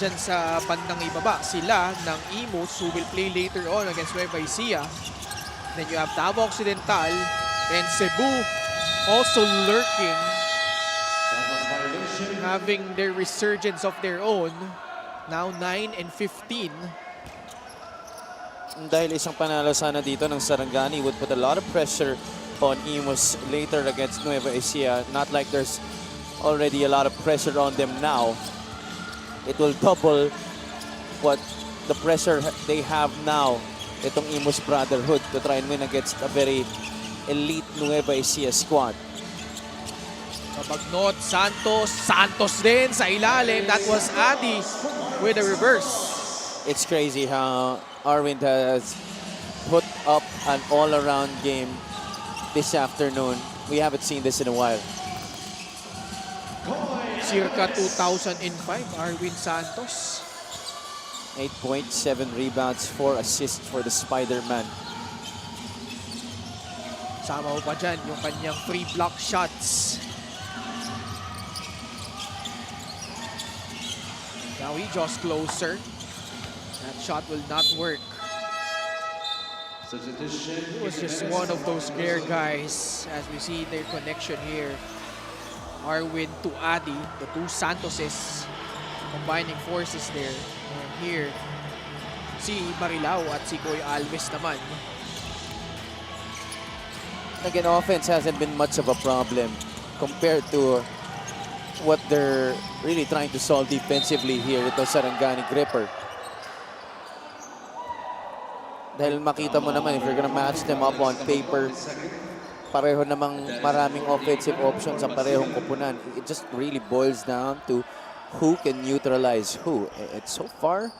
dyan sa bandang ibaba, sila ng Imus who will play later on against Nueva Ecija. Then you have Davao Occidental and Cebu also lurking, having their resurgence of their own. Now 9 and 15. Dahil isang panalo sana dito ng Sarangani would put a lot of pressure on Imus later against Nueva Ecija. Not like there's already a lot of pressure on them now. It will double what the pressure they have now, itong Imus Brotherhood, to try and win against a very elite Nueva Ecija squad. Mabagnot, Santos din sa ilalim. That was Adi with a reverse. It's crazy how Arvind has put up an all-around game this afternoon. We haven't seen this in a while. Circa 2005, Arwin Santos. 8 points, 7 rebounds, 4 assists for the Spider-Man. Sama mo pa dyan yung kanyang free block shots. Now he draws closer. That shot will not work. It was just one of those rare guys as we see their connection here. Arwin to Adi, the two Santoses combining forces there. And here, si Marilao at si Koy Alves naman. Again, offense hasn't been much of a problem compared to what they're really trying to solve defensively here ito Sarangani Gripper. Dahil makita mo naman, if you're gonna match them up on paper, pareho namang maraming offensive options sa parehong kupunan. It just really boils down to who can neutralize who. And so far,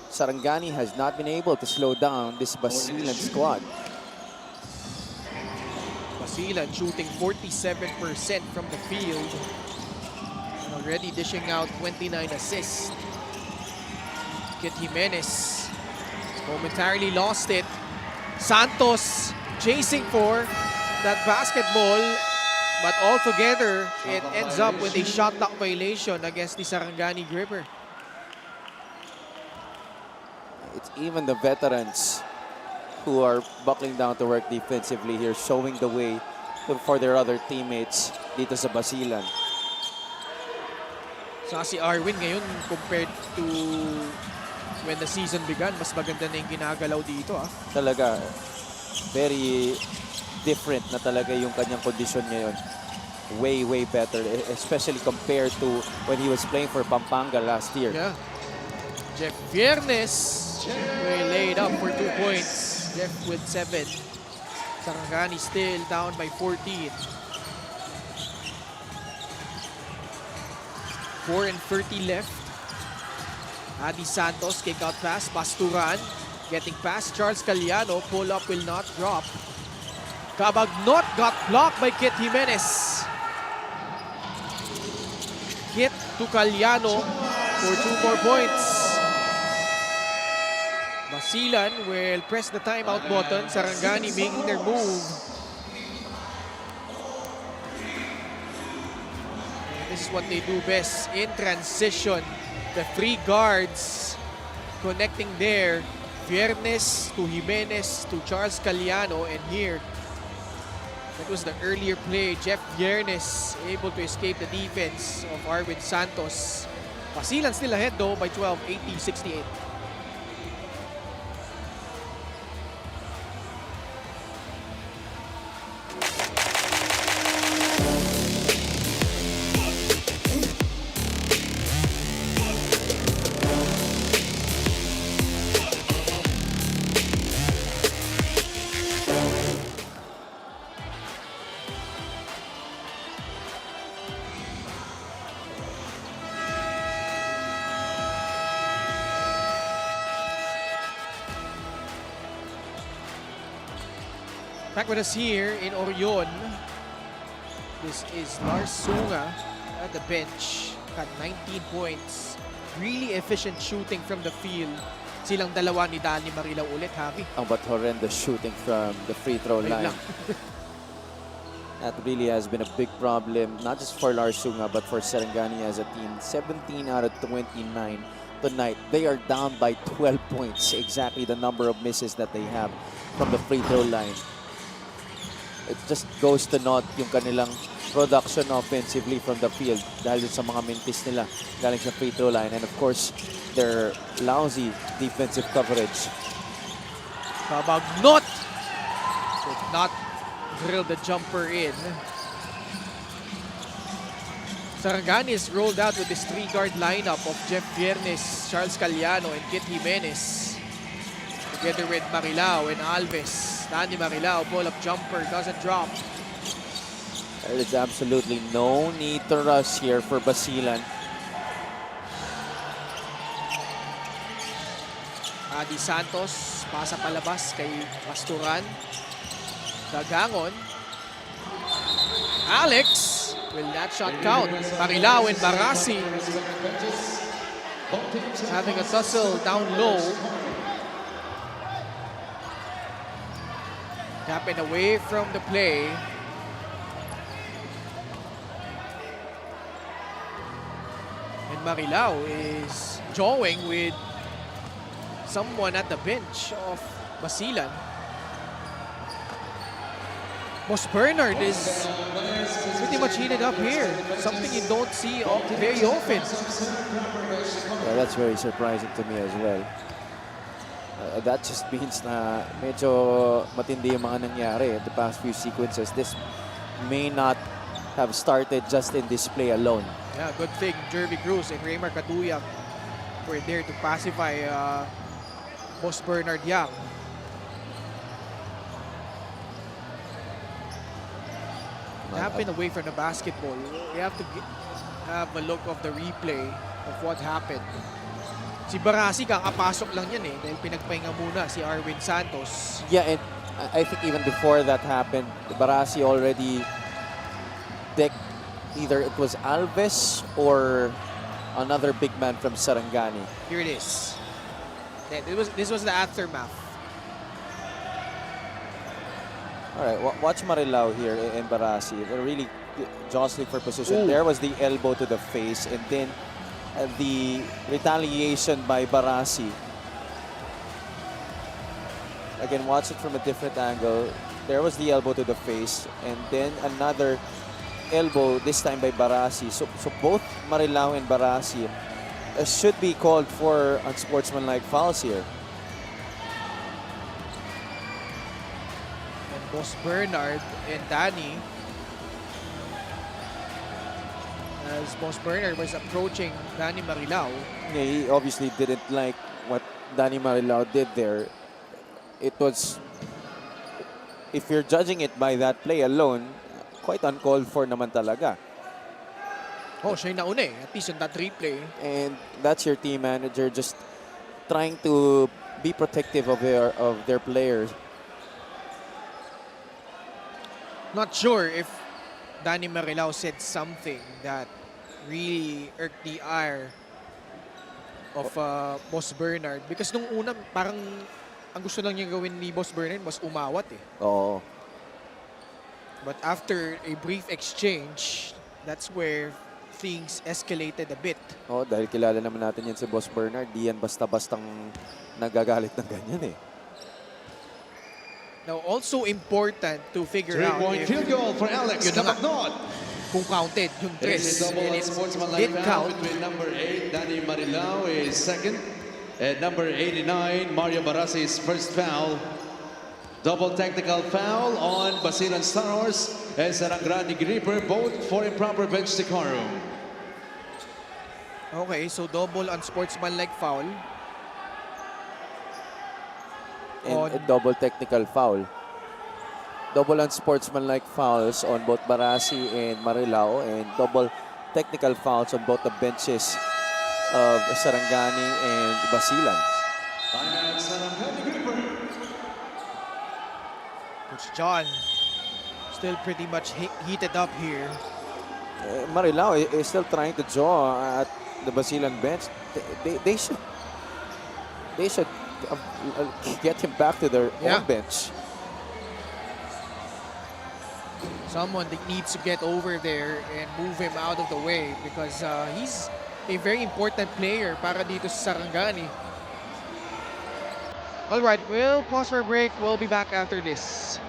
Sarangani has not been able to slow down this Basilan squad. Basilan shooting 47% from the field. Already dishing out 29 assists. Kit Jimenez momentarily lost it. Santos chasing for that basketball, but altogether it ends up with a shot clock violation against the Sarangani Gripper. It's even the veterans who are buckling down to work defensively here, showing the way for their other teammates dito sa Basilan. Saka si Arwin ngayon compared to when the season began, mas maganda na yung ginagalaw dito. Talaga, very different na talaga yung kanyang kondisyon ngayon. Way, way better, especially compared to when he was playing for Pampanga last year. Yeah. Jeff Viernes will laid up for 2 points. Jeff with 7. Sarangani still down by 14. 4:30 left. Adi Santos, kick out pass, Pasturan. Getting past Charles Caliano, pull up will not drop. Cabagnot got blocked by Kit Jimenez. Kit to Caliano for 2 more points. Basilan will press the timeout button. Sarangani making their move. This is what they do best in transition. The three guards connecting there. Viernes to Jimenez to Charles Caliano, and here that was the earlier play. Jeff Viernes able to escape the defense of Arwin Santos. Basilan still ahead though by 12, 80-68. Back with us here in Orion. This is Lars Sunga at the bench. Got 19 points. Really efficient shooting from the field. Silang dalawa ni Danny Marilaw ulit, Javi. But horrendous shooting from the free throw line. That really has been a big problem, not just for Lars Sunga, but for Sarangani as a team. 17 out of 29 tonight. They are down by 12 points. Exactly the number of misses that they have from the free throw line. It just goes to naught yung kanilang production offensively from the field dahil sa mga mintis nila galing sa free throw line. And of course, their lousy defensive coverage. Babagnot did not drill the jumper in. Sarangani is rolled out with this three-guard lineup of Jeff Viernes, Charles Caliano, and Kit Jimenez. Together with Marilao and Alves. Danny Marilao, pull-up jumper, doesn't drop. There is absolutely no need to rush here for Basilan. Adi Santos, pasa palabas kay Pasturan. Dagangon. Alex, will that shot count? Marilao and Barasi having a tussle down low. Tapping away from the play. And Marilao is jawing with someone at the bench of Basilan. Moss Bernard is pretty much heated up here. Something you don't see very often. Yeah, that's very surprising to me as well. That just means na medyo matindi yung mga nangyari in the past few sequences. This may not have started just in this play alone. Yeah, good thing Jervy Cruz and Raymar Katuyang were there to pacify Moss Bernard Young. Tapping away from the basketball. You have to have a look of the replay of what happened. Si Barasi kakapasok lang yan dahil pinagpahinga muna si Arwin Santos. Yeah, and I think even before that happened, Barasi already decked either it was Alves or another big man from Sarangani. Here it is. This was the aftermath. All right, watch Marilao here and Barasi. They're really jostling for position. Ooh. There was the elbow to the face, and then the retaliation by Barasi. Again, watch it from a different angle. There was the elbow to the face, and then another elbow, this time by Barasi. So both Marilao and Barasi should be called for unsportsmanlike fouls here. And Moss Bernard and Danny, as Moss Bernard was approaching Danny Marilao. Yeah, he obviously didn't like what Danny Marilao did there. It was, if you're judging it by that play alone, quite uncalled for naman talaga. Oh, siya yung nauna at least on that replay. And that's your team manager just trying to be protective of their players. Not sure if Danny Marilao said something that really irked the ire of Boss Bernard. Because nung una, parang ang gusto lang niya gawin ni Boss Bernard was umawat Oo. But after a brief exchange, that's where things escalated a bit. Oh, dahil kilala naman natin yan si Boss Bernard. Di yan basta-bastang nagagalit ng ganyan eh. Now, also important to figure out Three-point if field goal for Alex Yun na nga. Cabagnot. kung counted yung It is tres. a double And on it sportsmanlike did foul count. between number 8, Danny Marilao is second, and number 89, Mario Barasi is first foul. Double technical foul on Basilan Star Horse and Sarangani Gripper, both for improper bench decorum. Okay, so double unsportsmanlike foul. And a double technical foul. Double unsportsmanlike fouls on both Barasi and Marilao, and double technical fouls on both the benches of Sarangani and Basilan. Timeout, Sarangani Gripper. Coach John still pretty much heated up here. Marilao is still trying to draw at the Basilan bench. They should get him back to their own bench. Someone that needs to get over there and move him out of the way because he's a very important player para dito sa Sarangani. All right, we'll pause for a break. We'll be back after this.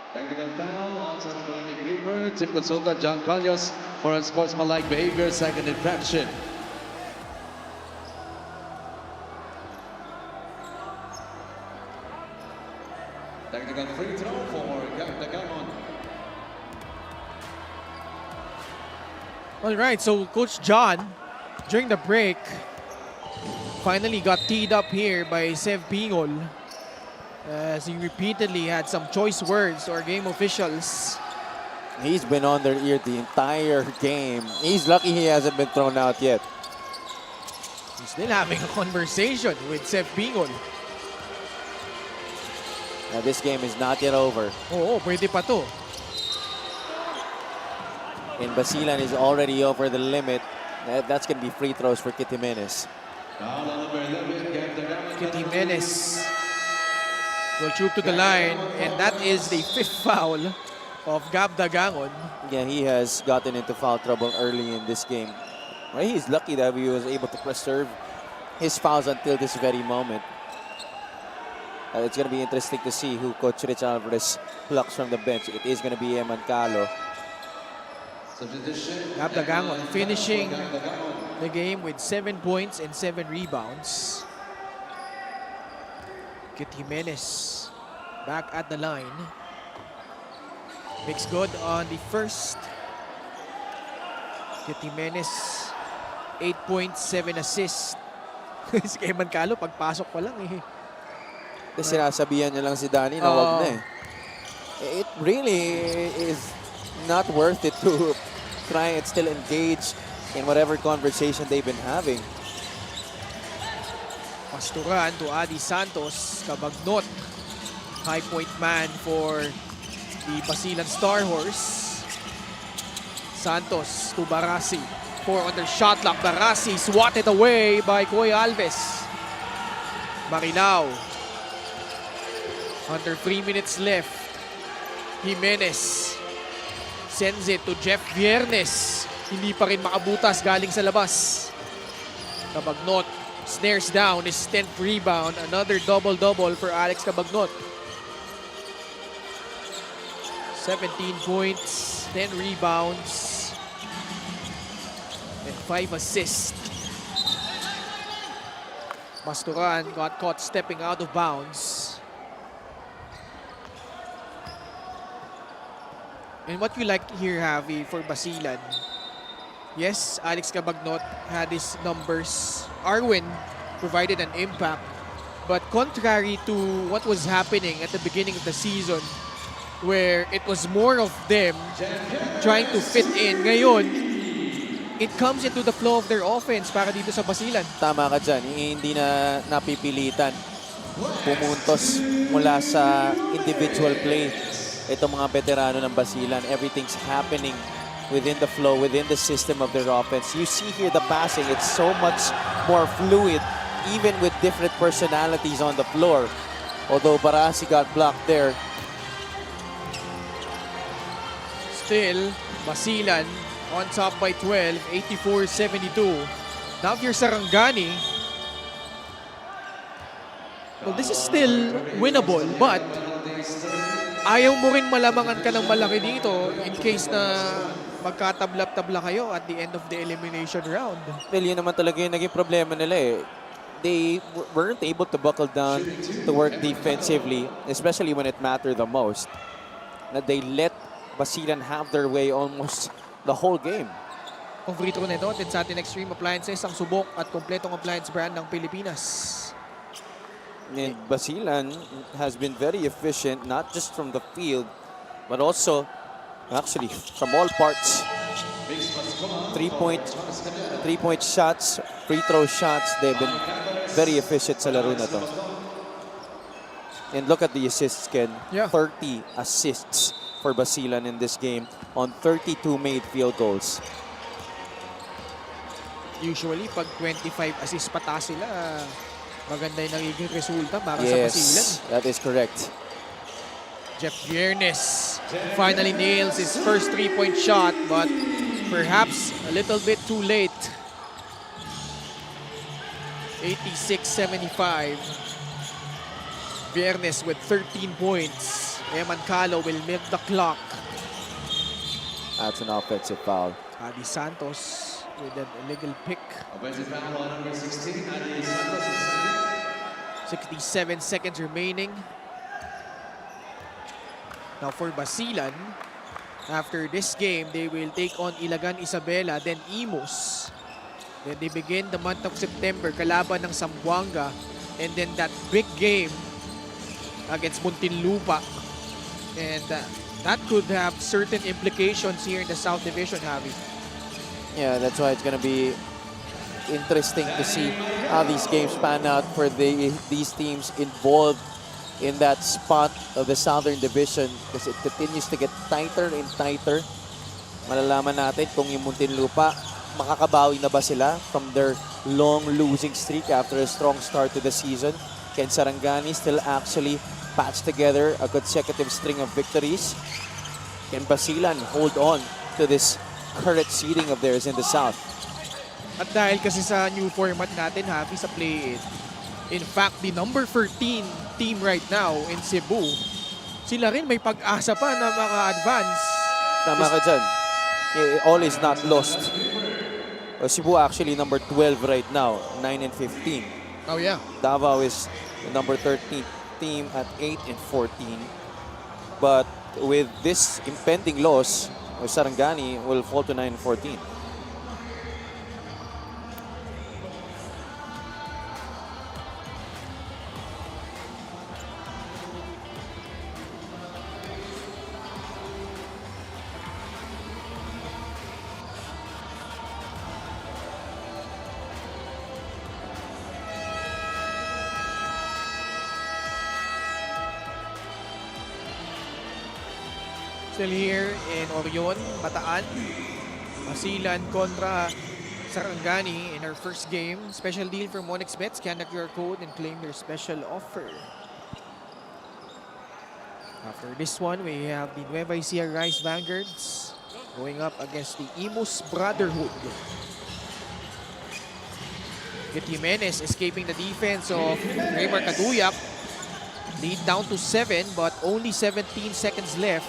Technical foul on Sarangani Gripper. Team consultant John Calyos for unsportsmanlike behavior, second infraction. Technical free throw for Gagdagamon. All right, so Coach John, during the break, finally got teed up here by Sev Pingol as he repeatedly had some choice words to our game officials. He's been on their ear the entire game. He's lucky he hasn't been thrown out yet. He's still having a conversation with Sev Pingol. Now this game is not yet over. Oo, pwede pa to. And Basilan is already over the limit. That's going to be free throws for Kit Jimenez. Foul on number 11, Gagdagamon. Kit Jimenez will troop to the line, and that is the fifth foul of Gabdagangon. Yeah, he has gotten into foul trouble early in this game. Well, he's lucky that he was able to preserve his fouls until this very moment. It's going to be interesting to see who Coach Rich Alvarez plucks from the bench. It is going to be Eman Calo. Substitution. Gabdagangon finishing the game with 7 points and 7 rebounds. Kit Jimenez back at the line. Makes good on the first. Kit Jimenez, 8 points, 7 assists. Si Eman Calo, pagpasok pa lang eh. Kasi sinasabihan niya lang si Danny na wag na eh. It really is not worth it to try and still engage in whatever conversation they've been having. Pasturan to Adi Santos, Cabagnot. High point man for the Basilan Star Horse. Santos to Barasi. 4 under shot clock. Barasi swatted away by Koy Alves. Marilao. Under 3 minutes left. Jimenez sends it to Jeff Viernes. Hindi pa rin makabutas galing sa labas. Cabagnot snares down his 10th rebound. Another double-double for Alex Cabagnot. 17 points, 10 rebounds, and 5 assists. Pasturan got caught stepping out of bounds. And what you like here, Javi, for Basilan, yes, Alex Cabagnot had his numbers. Arwin provided an impact. But contrary to what was happening at the beginning of the season, where it was more of them trying to fit in, ngayon, it comes into the flow of their offense para dito sa Basilan. Tama ka dyan. Hindi na napipilitan pumuntos mula sa individual play. Itong mga veterano ng Basilan, everything's happening within the flow, within the system of their offense. You see here the passing, it's so much more fluid, even with different personalities on the floor. Although Barasi got blocked there. Still, Basilan on top by 12, 84-72. Now if you're Sarangani, well, this is still winnable, but ayaw mo rin malamangan ka ng malaki dito in case na magkatablap-tabla kayo at the end of the elimination round. Well, yun naman talaga yung naging problema nila eh. They weren't able to buckle down to work defensively, especially when it mattered the most. Na they let Basilan have their way almost the whole game. Ang free throw nito, Tensatin Extreme Appliances, ang subok at kompletong appliance brand ng Pilipinas. And Basilan has been very efficient, not just from the field, but also actually from all parts. Three-point shots, free throw shots, they've been very efficient sa laro na to. And look at the assists, Ken. Yeah. 30 assists for Basilan in this game on 32 made field goals. Usually, pag 25 assists pataas sila, maganda yung nagiging resulta para sa Basilan. Yes, that is correct. Jeff Viernes finally nails his first three-point shot, but perhaps a little bit too late. 86-75. Viernes with 13 points. Eman Calo will milk the clock. That's an offensive foul. Adi Santos with an illegal pick. Offensive foul on number 16, Adi Santos. 67 seconds remaining. Now for Basilan, after this game, they will take on Ilagan Isabela, then Imus. Then they begin the month of September, kalaban ng Zamboanga. And then that big game against Muntinlupa. And that could have certain implications here in the South Division, Javi. Yeah, that's why it's going to be interesting to see how these games pan out for these teams involved in that spot of the Southern Division, because it continues to get tighter and tighter. Malalaman natin kung yung Muntinlupa, makakabawi na ba sila from their long losing streak after a strong start to the season. Can Sarangani still actually patch together a consecutive string of victories? Can Basilan hold on to this current seeding of theirs in the South? At dahil kasi sa new format natin, Javi, sa play-in, in fact, the number 13 team right now in Cebu, sila rin may pag-asa pa na maka-advance. Tama ka dyan. All is not lost. Cebu actually number 12 right now, 9 and 15. Oh yeah. Davao is the number 13 team at 8 and 14. But with this impending loss, Sarangani will fall to 9 and 14. Still here in Orion, Bataan. Basilan kontra Sarangani in our first game. Special deal from OneXBet. Scan the QR code and claim your special offer. After this one, we have the Nueva Ecija Rice Vanguards going up against the Imus Brotherhood. Kit Jimenez escaping the defense of Raymar Kaduyak. Lead down to 7, but only 17 seconds left.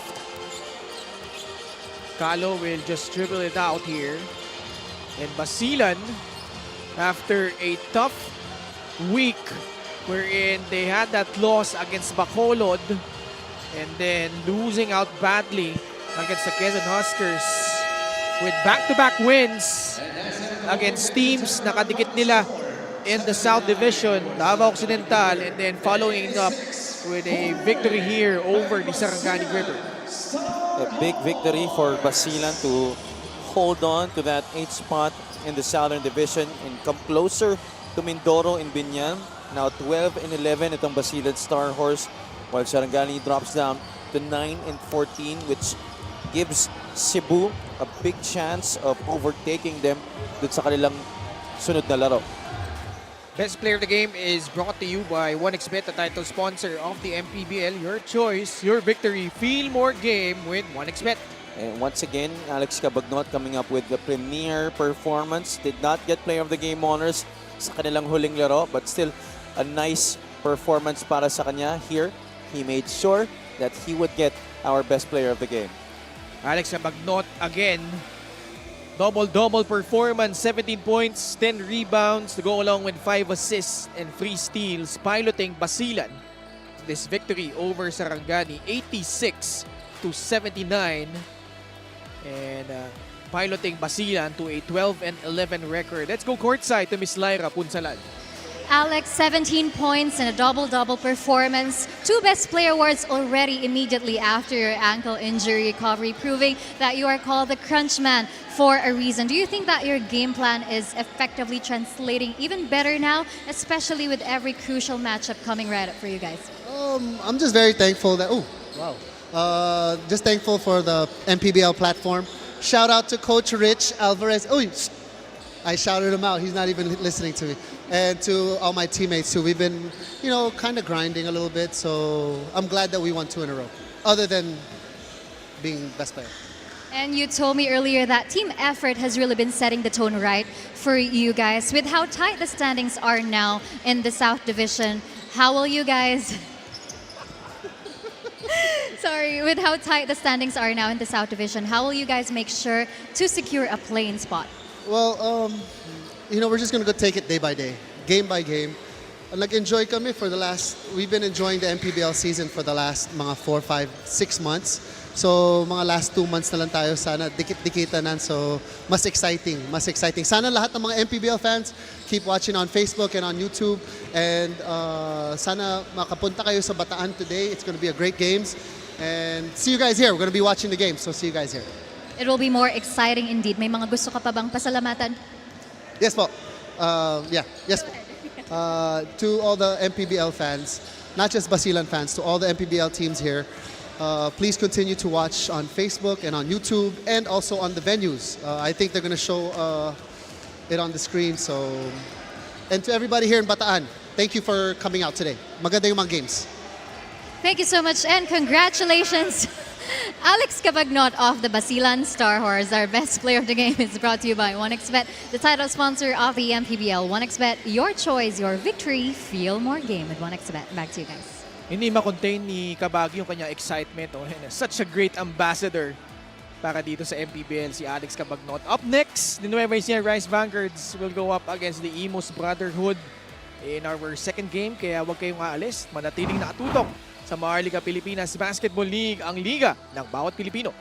Calo will just dribble it out here. And Basilan, after a tough week wherein they had that loss against Bacolod and then losing out badly against the Quezon Huskers with back-to-back wins against teams na kadikit nila in the South Division, Davao Occidental, and then following up with a victory here over the Sarangani River. A big victory for Basilan to hold on to that 8th spot in the Southern Division and come closer to Mindoro and Binyan. Now 12 and 11 itong Basilan Star Horse, while Sarangani drops down to 9 and 14, which gives Cebu a big chance of overtaking them dun sa kanilang sunod na laro. Best player of the game is brought to you by 1xBet, the title sponsor of the MPBL. Your choice, your victory. Feel more game with 1xBet. And once again, Alex Cabagnot coming up with the premier performance. Did not get player of the game honors sa kanilang huling laro, but still a nice performance para sa kanya here. He made sure that he would get our best player of the game. Alex Cabagnot again. Double-double performance, 17 points, 10 rebounds to go along with 5 assists and 3 steals, piloting Basilan. This victory over Sarangani, 86-79. And piloting Basilan to a 12 and 11 record. Let's go courtside to Miss Lyra Punsalan. Alex, 17 points and a double-double performance. 2 Best Player awards already immediately after your ankle injury recovery, proving that you are called the Crunch Man for a reason. Do you think that your game plan is effectively translating even better now, especially with every crucial matchup coming right up for you guys? I'm just very thankful that, just thankful for the MPBL platform. Shout out to Coach Rich Alvarez. I shouted him out. He's not even listening to me. And to all my teammates too. We've been, kind of grinding a little bit. So I'm glad that we won 2 in a row, other than being best player. And you told me earlier that team effort has really been setting the tone right for you guys. With how tight the standings are now in the South Division, how will you guys... Sorry, with how tight the standings are now in the South Division, how will you guys make sure to secure a playing spot? Well, we're just going to go take it day by day, game by game. Enjoy kami for the last, we've been enjoying the MPBL season for the last mga 4, 5, 6 months. So, mga last 2 months na lang tayo, sana dikit-dikitan na. So, mas exciting, mas exciting. Sana lahat ng mga MPBL fans keep watching on Facebook and on YouTube. And sana makapunta kayo sa Bataan today. It's going to be a great games. And see you guys here. We're going to be watching the game. So, see you guys here. It will be more exciting indeed. May mga gusto ka pa bang pasalamatan? Yes po. Yes po. To all the MPBL fans, not just Basilan fans, to all the MPBL teams here, please continue to watch on Facebook and on YouTube and also on the venues. I think they're going to show it on the screen. So, and to everybody here in Bataan, thank you for coming out today. Maganda yung mga games. Thank you so much and congratulations. Alex Cabagnot of the Basilan Star Horse, our best player of the game, is brought to you by 1xBet, the title sponsor of the MPBL. 1xBet, your choice, your victory. Feel more game with 1xBet. Back to you guys. Hindi ma-contain ni Kabag yung kanyang excitement. Such a great ambassador para dito sa MPBL, si Alex Cabagnot. Up next, the Nueva Ecija Rice Vanguards will go up against the Imus Brotherhood in our second game. Kaya huwag kayong aalis. Manatiling nakatutok sa Maharlika Pilipinas Basketball League, ang liga ng bawat Pilipino.